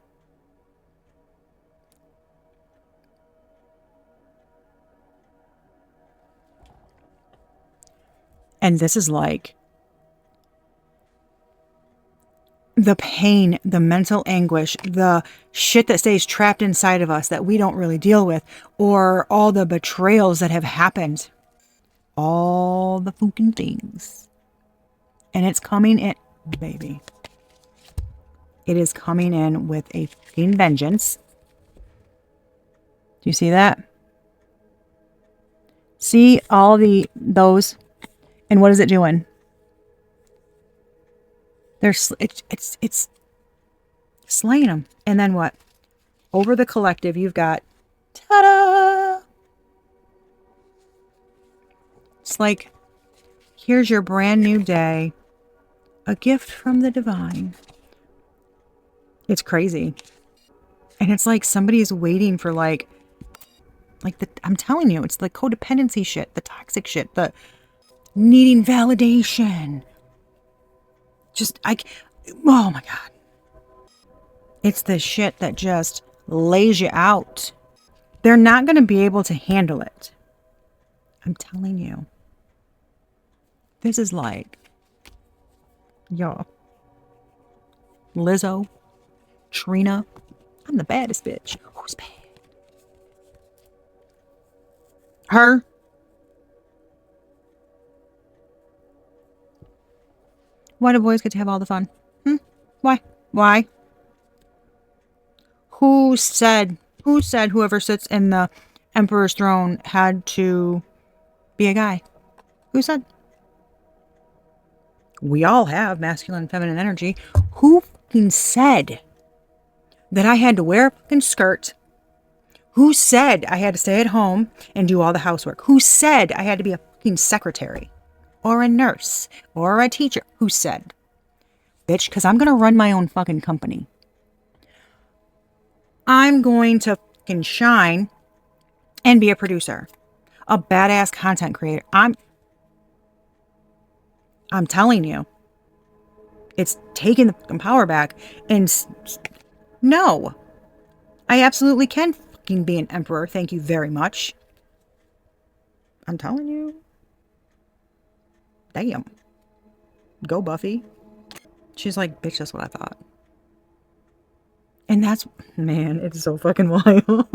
And this is like the pain, the mental anguish, the shit that stays trapped inside of us that we don't really deal with, or all the betrayals that have happened. All the fucking things. And it's coming in, baby. It is coming in with a fucking vengeance. Do you see that? See all those, and what is it doing? It's slaying them. And then what? Over the collective, you've got, ta-da! It's like, here's your brand new day. A gift from the divine. It's crazy. And it's like somebody is waiting for like I'm telling you, it's the codependency shit, the toxic shit, the needing validation. Oh my God. It's the shit that just lays you out. They're not going to be able to handle it. I'm telling you. This is like, y'all. Lizzo, Trina, I'm the baddest bitch. Who's bad? Her. Why do boys get to have all the fun? Why? Why? Who said whoever sits in the emperor's throne had to be a guy? Who said? We all have masculine and feminine energy. Who fucking said that I had to wear a fucking skirt? Who said I had to stay at home and do all the housework? Who said I had to be a fucking secretary or a nurse or a teacher? Who said? Bitch, because I'm going to run my own fucking company. I'm going to fucking shine and be a producer, a badass content creator. I'm telling you, it's taking the fucking power back. And no, I absolutely can fucking be an emperor. Thank you very much. I'm telling you. Damn. Go, Buffy. She's like, bitch, that's what I thought. And that's, man, it's so fucking wild.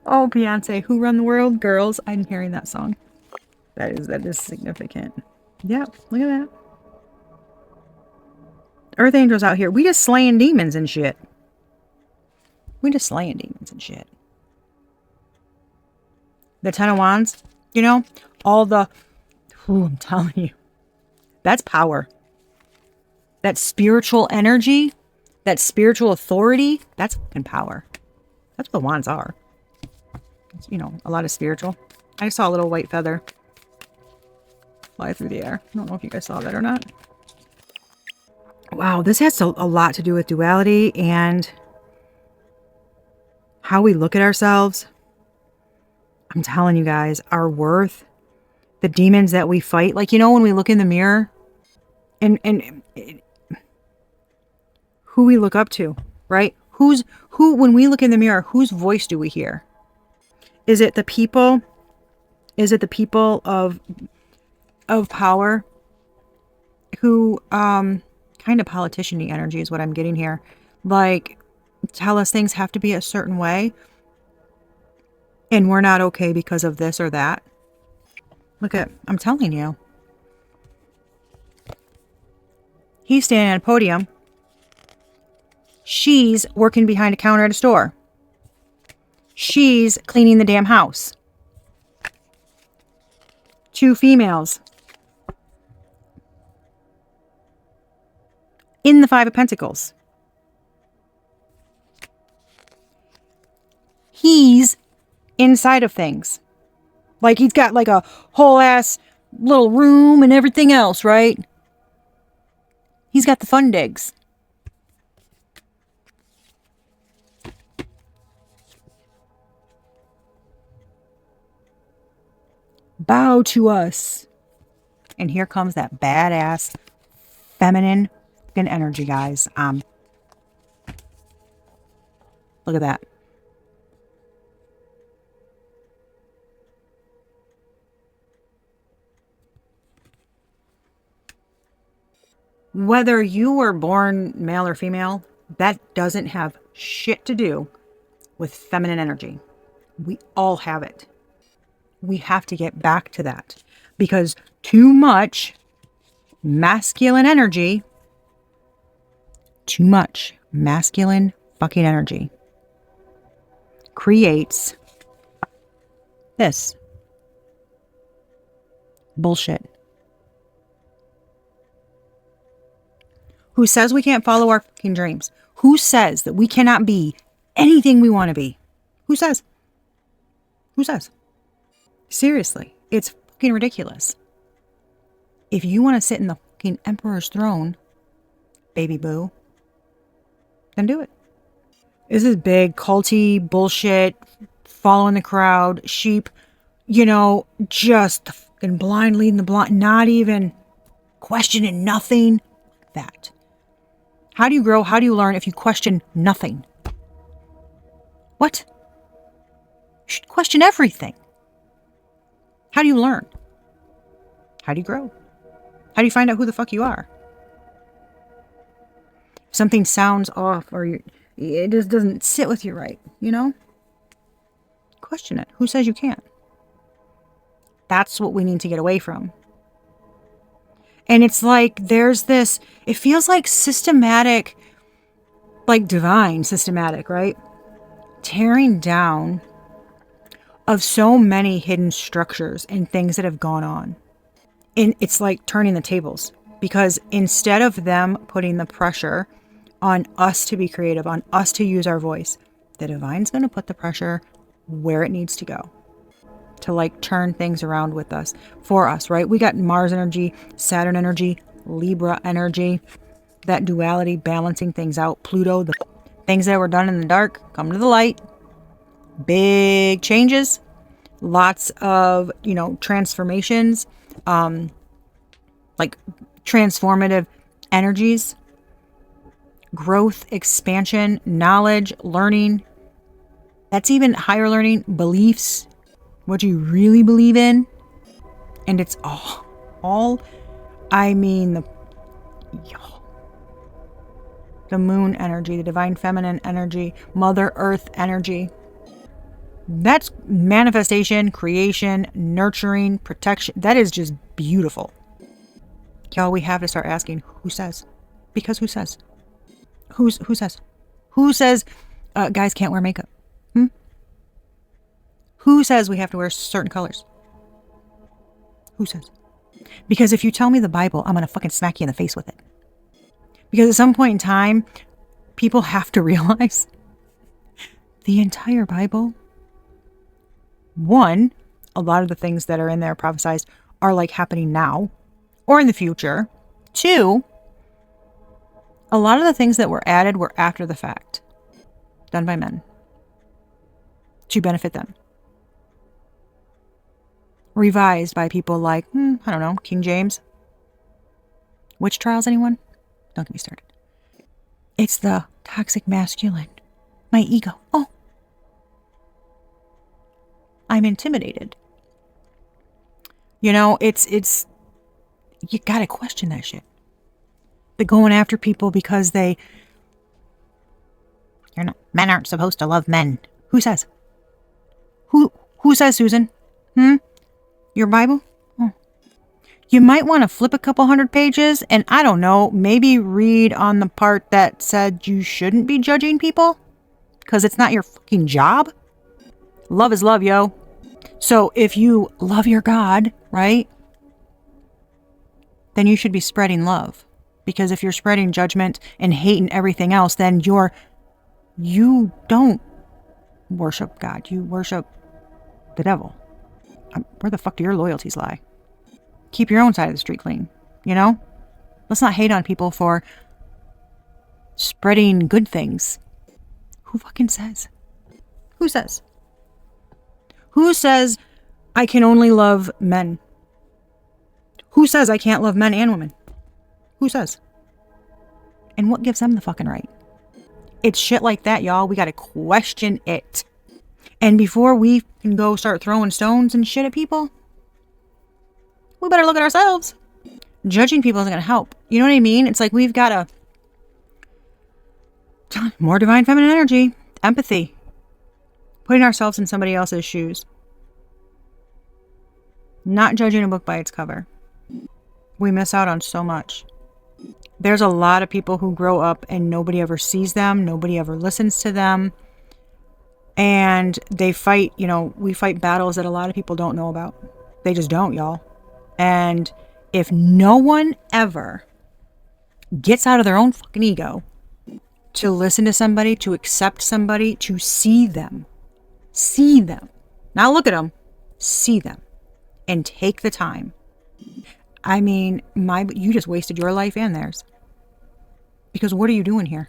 Oh, Beyonce, who run the world? Girls, I'm hearing that song. That is significant. Yeah, look at that. Earth angels out here. We just slaying demons and shit. We just slaying demons and shit. The Ten of Wands, you know, all the, I'm telling you, that's power. That spiritual energy, that spiritual authority, that's fucking power. That's what the wands are. It's, you know, a lot of spiritual. I saw a little white feather fly through the air. I don't know if you guys saw that or not. Wow, this has a lot to do with duality and how we look at ourselves. I'm telling you guys, our worth the demons that we fight. Like, you know, when we look in the mirror and who we look up to, right? When we look in the mirror, whose voice do we hear? Is it the people? Is it the people of power who, kind of politician-y energy is what I'm getting here. Like, tell us things have to be a certain way and we're not okay because of this or that. I'm telling you. He's standing at a podium. She's working behind a counter at a store. She's cleaning the damn house. 2 females. In the 5 of Pentacles. He's inside of things. Like, he's got like a whole ass little room and everything else, right? He's got the fun digs. Bow to us. And here comes that badass feminine fucking energy, guys. Look at that. Whether you were born male or female, that doesn't have shit to do with feminine energy. We all have it. We have to get back to that because too much masculine energy, fucking energy creates this bullshit. Who says we can't follow our fucking dreams? Who says that we cannot be anything we want to be? Who says? Who says? Seriously, it's fucking ridiculous. If you want to sit in the fucking emperor's throne, baby boo, then do it. This is big, culty bullshit, following the crowd, sheep, you know, just fucking blind leading the blind, not even questioning nothing. That. How do you grow? How do you learn if you question nothing? What? You should question everything. How do you learn? How do you grow? How do you find out who the fuck you are? If something sounds off or it just doesn't sit with you right, you know? Question it. Who says you can't? That's what we need to get away from. And it's like there's this, it feels like systematic, like divine systematic, right? Tearing down of so many hidden structures and things that have gone on. And it's like turning the tables because instead of them putting the pressure on us to be creative, on us to use our voice, the divine's going to put the pressure where it needs to go. To like turn things around with us, for us, right? We got Mars energy, Saturn energy, Libra energy, that duality, balancing things out. Pluto, the things that were done in the dark come to the light. Big changes, lots of, you know, transformations, like transformative energies, growth, expansion, knowledge, learning. That's even higher learning, beliefs. What you really believe in. And it's I mean, the moon energy, the divine feminine energy, Mother Earth energy. That's manifestation, creation, nurturing, protection. That is just beautiful. Y'all, we have to start asking, who says? Because who says? Who says? Who says guys can't wear makeup? Who says we have to wear certain colors? Who says? Because if you tell me the Bible, I'm going to fucking smack you in the face with it. Because at some point in time, people have to realize the entire Bible, one, a lot of the things that are in there prophesized are like happening now or in the future. Two, a lot of the things that were added were after the fact, done by men to benefit them. revised by people like, I don't know, King James. Witch trials, anyone? Don't get me started. It's the toxic masculine. My ego. Oh. I'm intimidated. You know, it's you gotta question that shit. They're going after people because men aren't supposed to love men. Who says? Who says, Susan? Your Bible? Oh. You might want to flip a couple hundred pages and, I don't know, maybe read on the part that said you shouldn't be judging people because it's not your fucking job. Love is love, yo. So if you love your God, right, then you should be spreading love. Because if you're spreading judgment and hate and everything else, then you don't worship God. You worship the devil. Where the fuck do your loyalties lie? Keep your own side of the street clean, you know? Let's not hate on people for spreading good things. Who fucking says? Who says? Who says I can only love men? Who says I can't love men and women? Who says? And what gives them the fucking right? It's shit like that, y'all. We gotta question it. And before we can go start throwing stones and shit at people, we better look at ourselves. Judging people isn't gonna help. You know what I mean? It's like we've got more divine feminine energy, empathy, putting ourselves in somebody else's shoes, not judging a book by its cover. We miss out on so much. There's a lot of people who grow up and nobody ever sees them, nobody ever listens to them. And they fight, we fight battles that a lot of people don't know about. They just don't, y'all. And if no one ever gets out of their own fucking ego to listen to somebody, to accept somebody, to see them, not look at them, see them, and take the time. I mean, you just wasted your life and theirs. Because what are you doing here?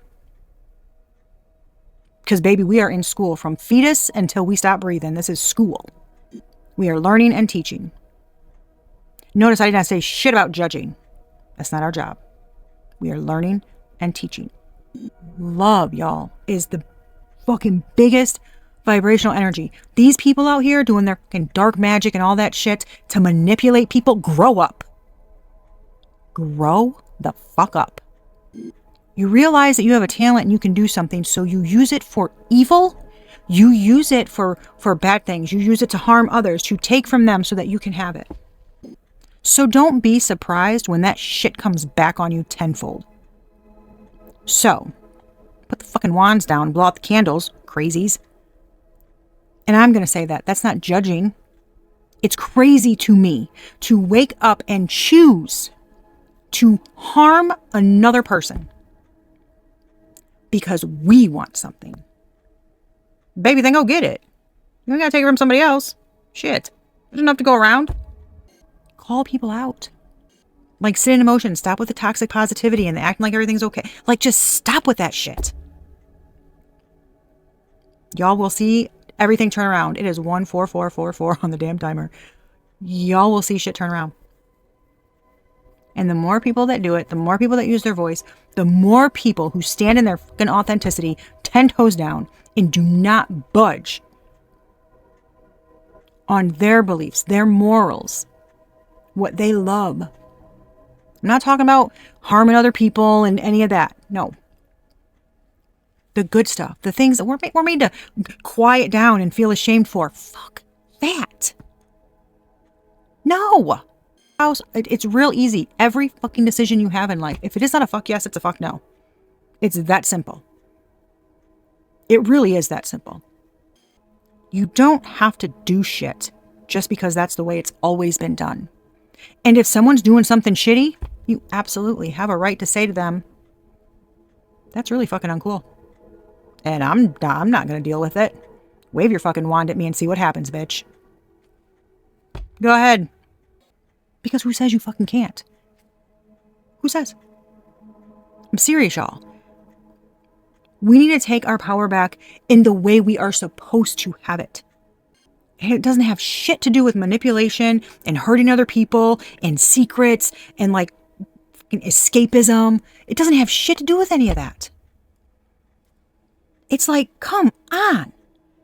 Because, baby, we are in school from fetus until we stop breathing. This is school. We are learning and teaching. Notice I did not say shit about judging. That's not our job. We are learning and teaching. Love, y'all, is the fucking biggest vibrational energy. These people out here doing their fucking dark magic and all that shit to manipulate people, grow up. Grow the fuck up. You realize that you have a talent and you can do something, so you use it for evil. You use it for bad things. You use it to harm others, to take from them so that you can have it. So don't be surprised when that shit comes back on you tenfold. So, put the fucking wands down, blow out the candles, crazies. And I'm going to say that's not judging. It's crazy to me to wake up and choose to harm another person because we want something. Baby, then go get it. You don't gotta take it from somebody else. Shit. There's enough to go around. Call people out. Like, sit in emotion. Stop with the toxic positivity and the acting like everything's okay. Like, just stop with that shit. Y'all will see everything turn around. It is 14444 on the damn timer. Y'all will see shit turn around. And the more people that do it, the more people that use their voice, the more people who stand in their fucking authenticity, 10 toes down, and do not budge on their beliefs, their morals, what they love. I'm not talking about harming other people and any of that. No. The good stuff, the things that we're made to quiet down and feel ashamed for. Fuck that. No. It's real easy. Every fucking decision you have in life, if it is not a fuck yes, it's a fuck no. It's that simple. It really is that simple. You don't have to do shit just because that's the way it's always been done. And if someone's doing something shitty, you absolutely have a right to say to them, that's really fucking uncool. And I'm not going to deal with it. Wave your fucking wand at me and see what happens, bitch. Go ahead. Because who says you fucking can't? Who says? I'm serious, y'all. We need to take our power back in the way we are supposed to have it. And it doesn't have shit to do with manipulation and hurting other people and secrets and like fucking escapism. It doesn't have shit to do with any of that. It's like, come on.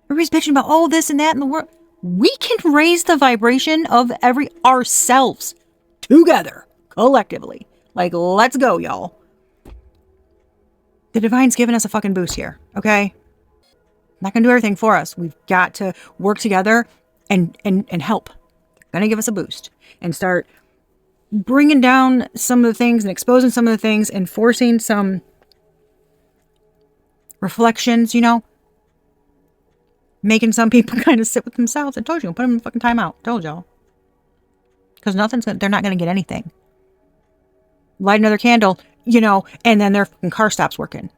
Everybody's bitching about all this and that in the world. We can raise the vibration of ourselves together, collectively. Like, let's go, y'all. The divine's giving us a fucking boost here, okay? Not gonna do everything for us. We've got to work together and help. They're gonna give us a boost and start bringing down some of the things and exposing some of the things and forcing some reflections, you know? Making some people kind of sit with themselves. I told you, put them in fucking timeout. Told y'all. Because they're not going to get anything. Light another candle, you know, and then their fucking car stops working.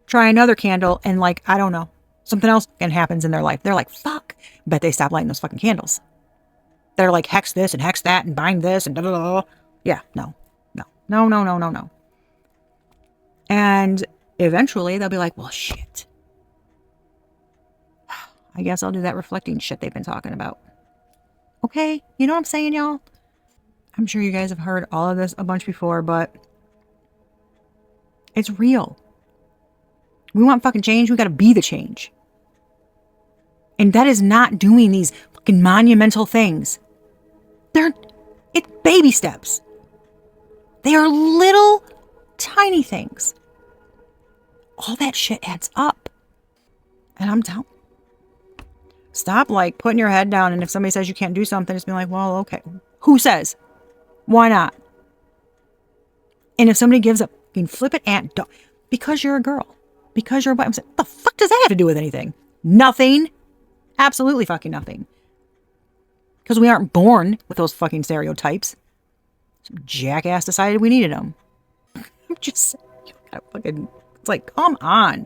Try another candle and like, I don't know, something else happens in their life. They're like, fuck. Bet they stop lighting those fucking candles. They're like, hex this and hex that and bind this and da da da. Yeah, no. And eventually they'll be like, well, shit. I guess I'll do that reflecting shit they've been talking about. Okay? You know what I'm saying, y'all? I'm sure you guys have heard all of this a bunch before, but it's real. We want fucking change. We got to be the change. And that is not doing these fucking monumental things. It's baby steps. They are little tiny things. All that shit adds up. And I'm down. Stop like putting your head down, and if somebody says you can't do something, just be like, well, okay. Who says? Why not? And if somebody gives up, you can flip it and because you're a girl, because you're a boy. I'm saying, what the fuck does that have to do with anything? Nothing. Absolutely fucking nothing. Because we aren't born with those fucking stereotypes. Some jackass decided we needed them. I'm just fucking, it's like, come on.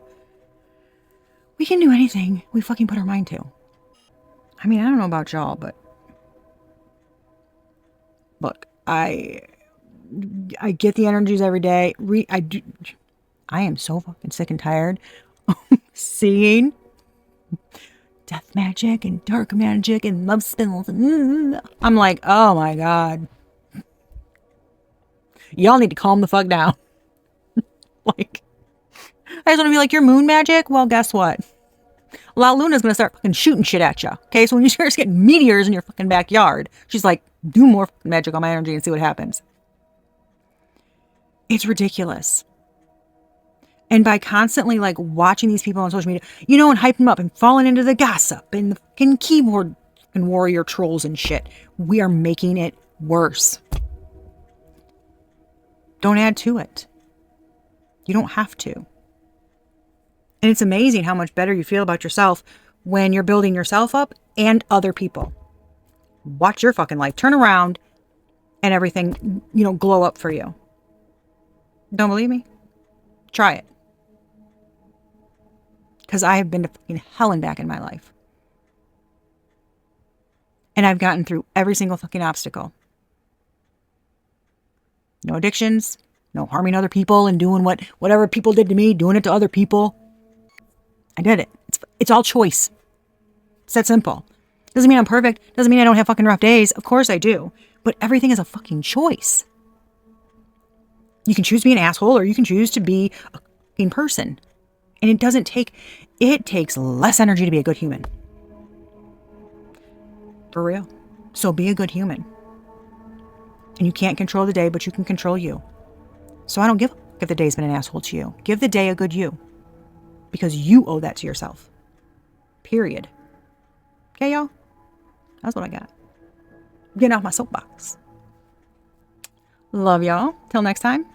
We can do anything we fucking put our mind to. I mean, I don't know about y'all, but look, I get the energies every day. I am so fucking sick and tired of seeing death magic and dark magic and love spells. I'm like, oh my God. Y'all need to calm the fuck down. Like, I just want to be like, your moon magic? Well, guess what? La Luna's going to start fucking shooting shit at you. Okay, so when you start getting meteors in your fucking backyard, she's like, do more magic on my energy and see what happens. It's ridiculous. And by constantly like watching these people on social media, you know, and hyping them up and falling into the gossip and the fucking keyboard and warrior trolls and shit, we are making it worse. Don't add to it. You don't have to. And it's amazing how much better you feel about yourself when you're building yourself up and other people. Watch your fucking life turn around and everything, you know, glow up for you. Don't believe me? Try it. Because I have been to fucking hell and back in my life. And I've gotten through every single fucking obstacle. No addictions, no harming other people and doing whatever people did to me, doing it to other people. I did it. It's all choice. It's that simple. Doesn't mean I'm perfect. Doesn't mean I don't have fucking rough days. Of course I do. But everything is a fucking choice. You can choose to be an asshole or you can choose to be a fucking person. And it takes less energy to be a good human. For real. So be a good human. And you can't control the day, but you can control you. So I don't give a fuck if the day's been an asshole to you. Give the day a good you. Because you owe that to yourself. Period. Okay, y'all? That's what I got. I'm getting off my soapbox. Love y'all. Till next time.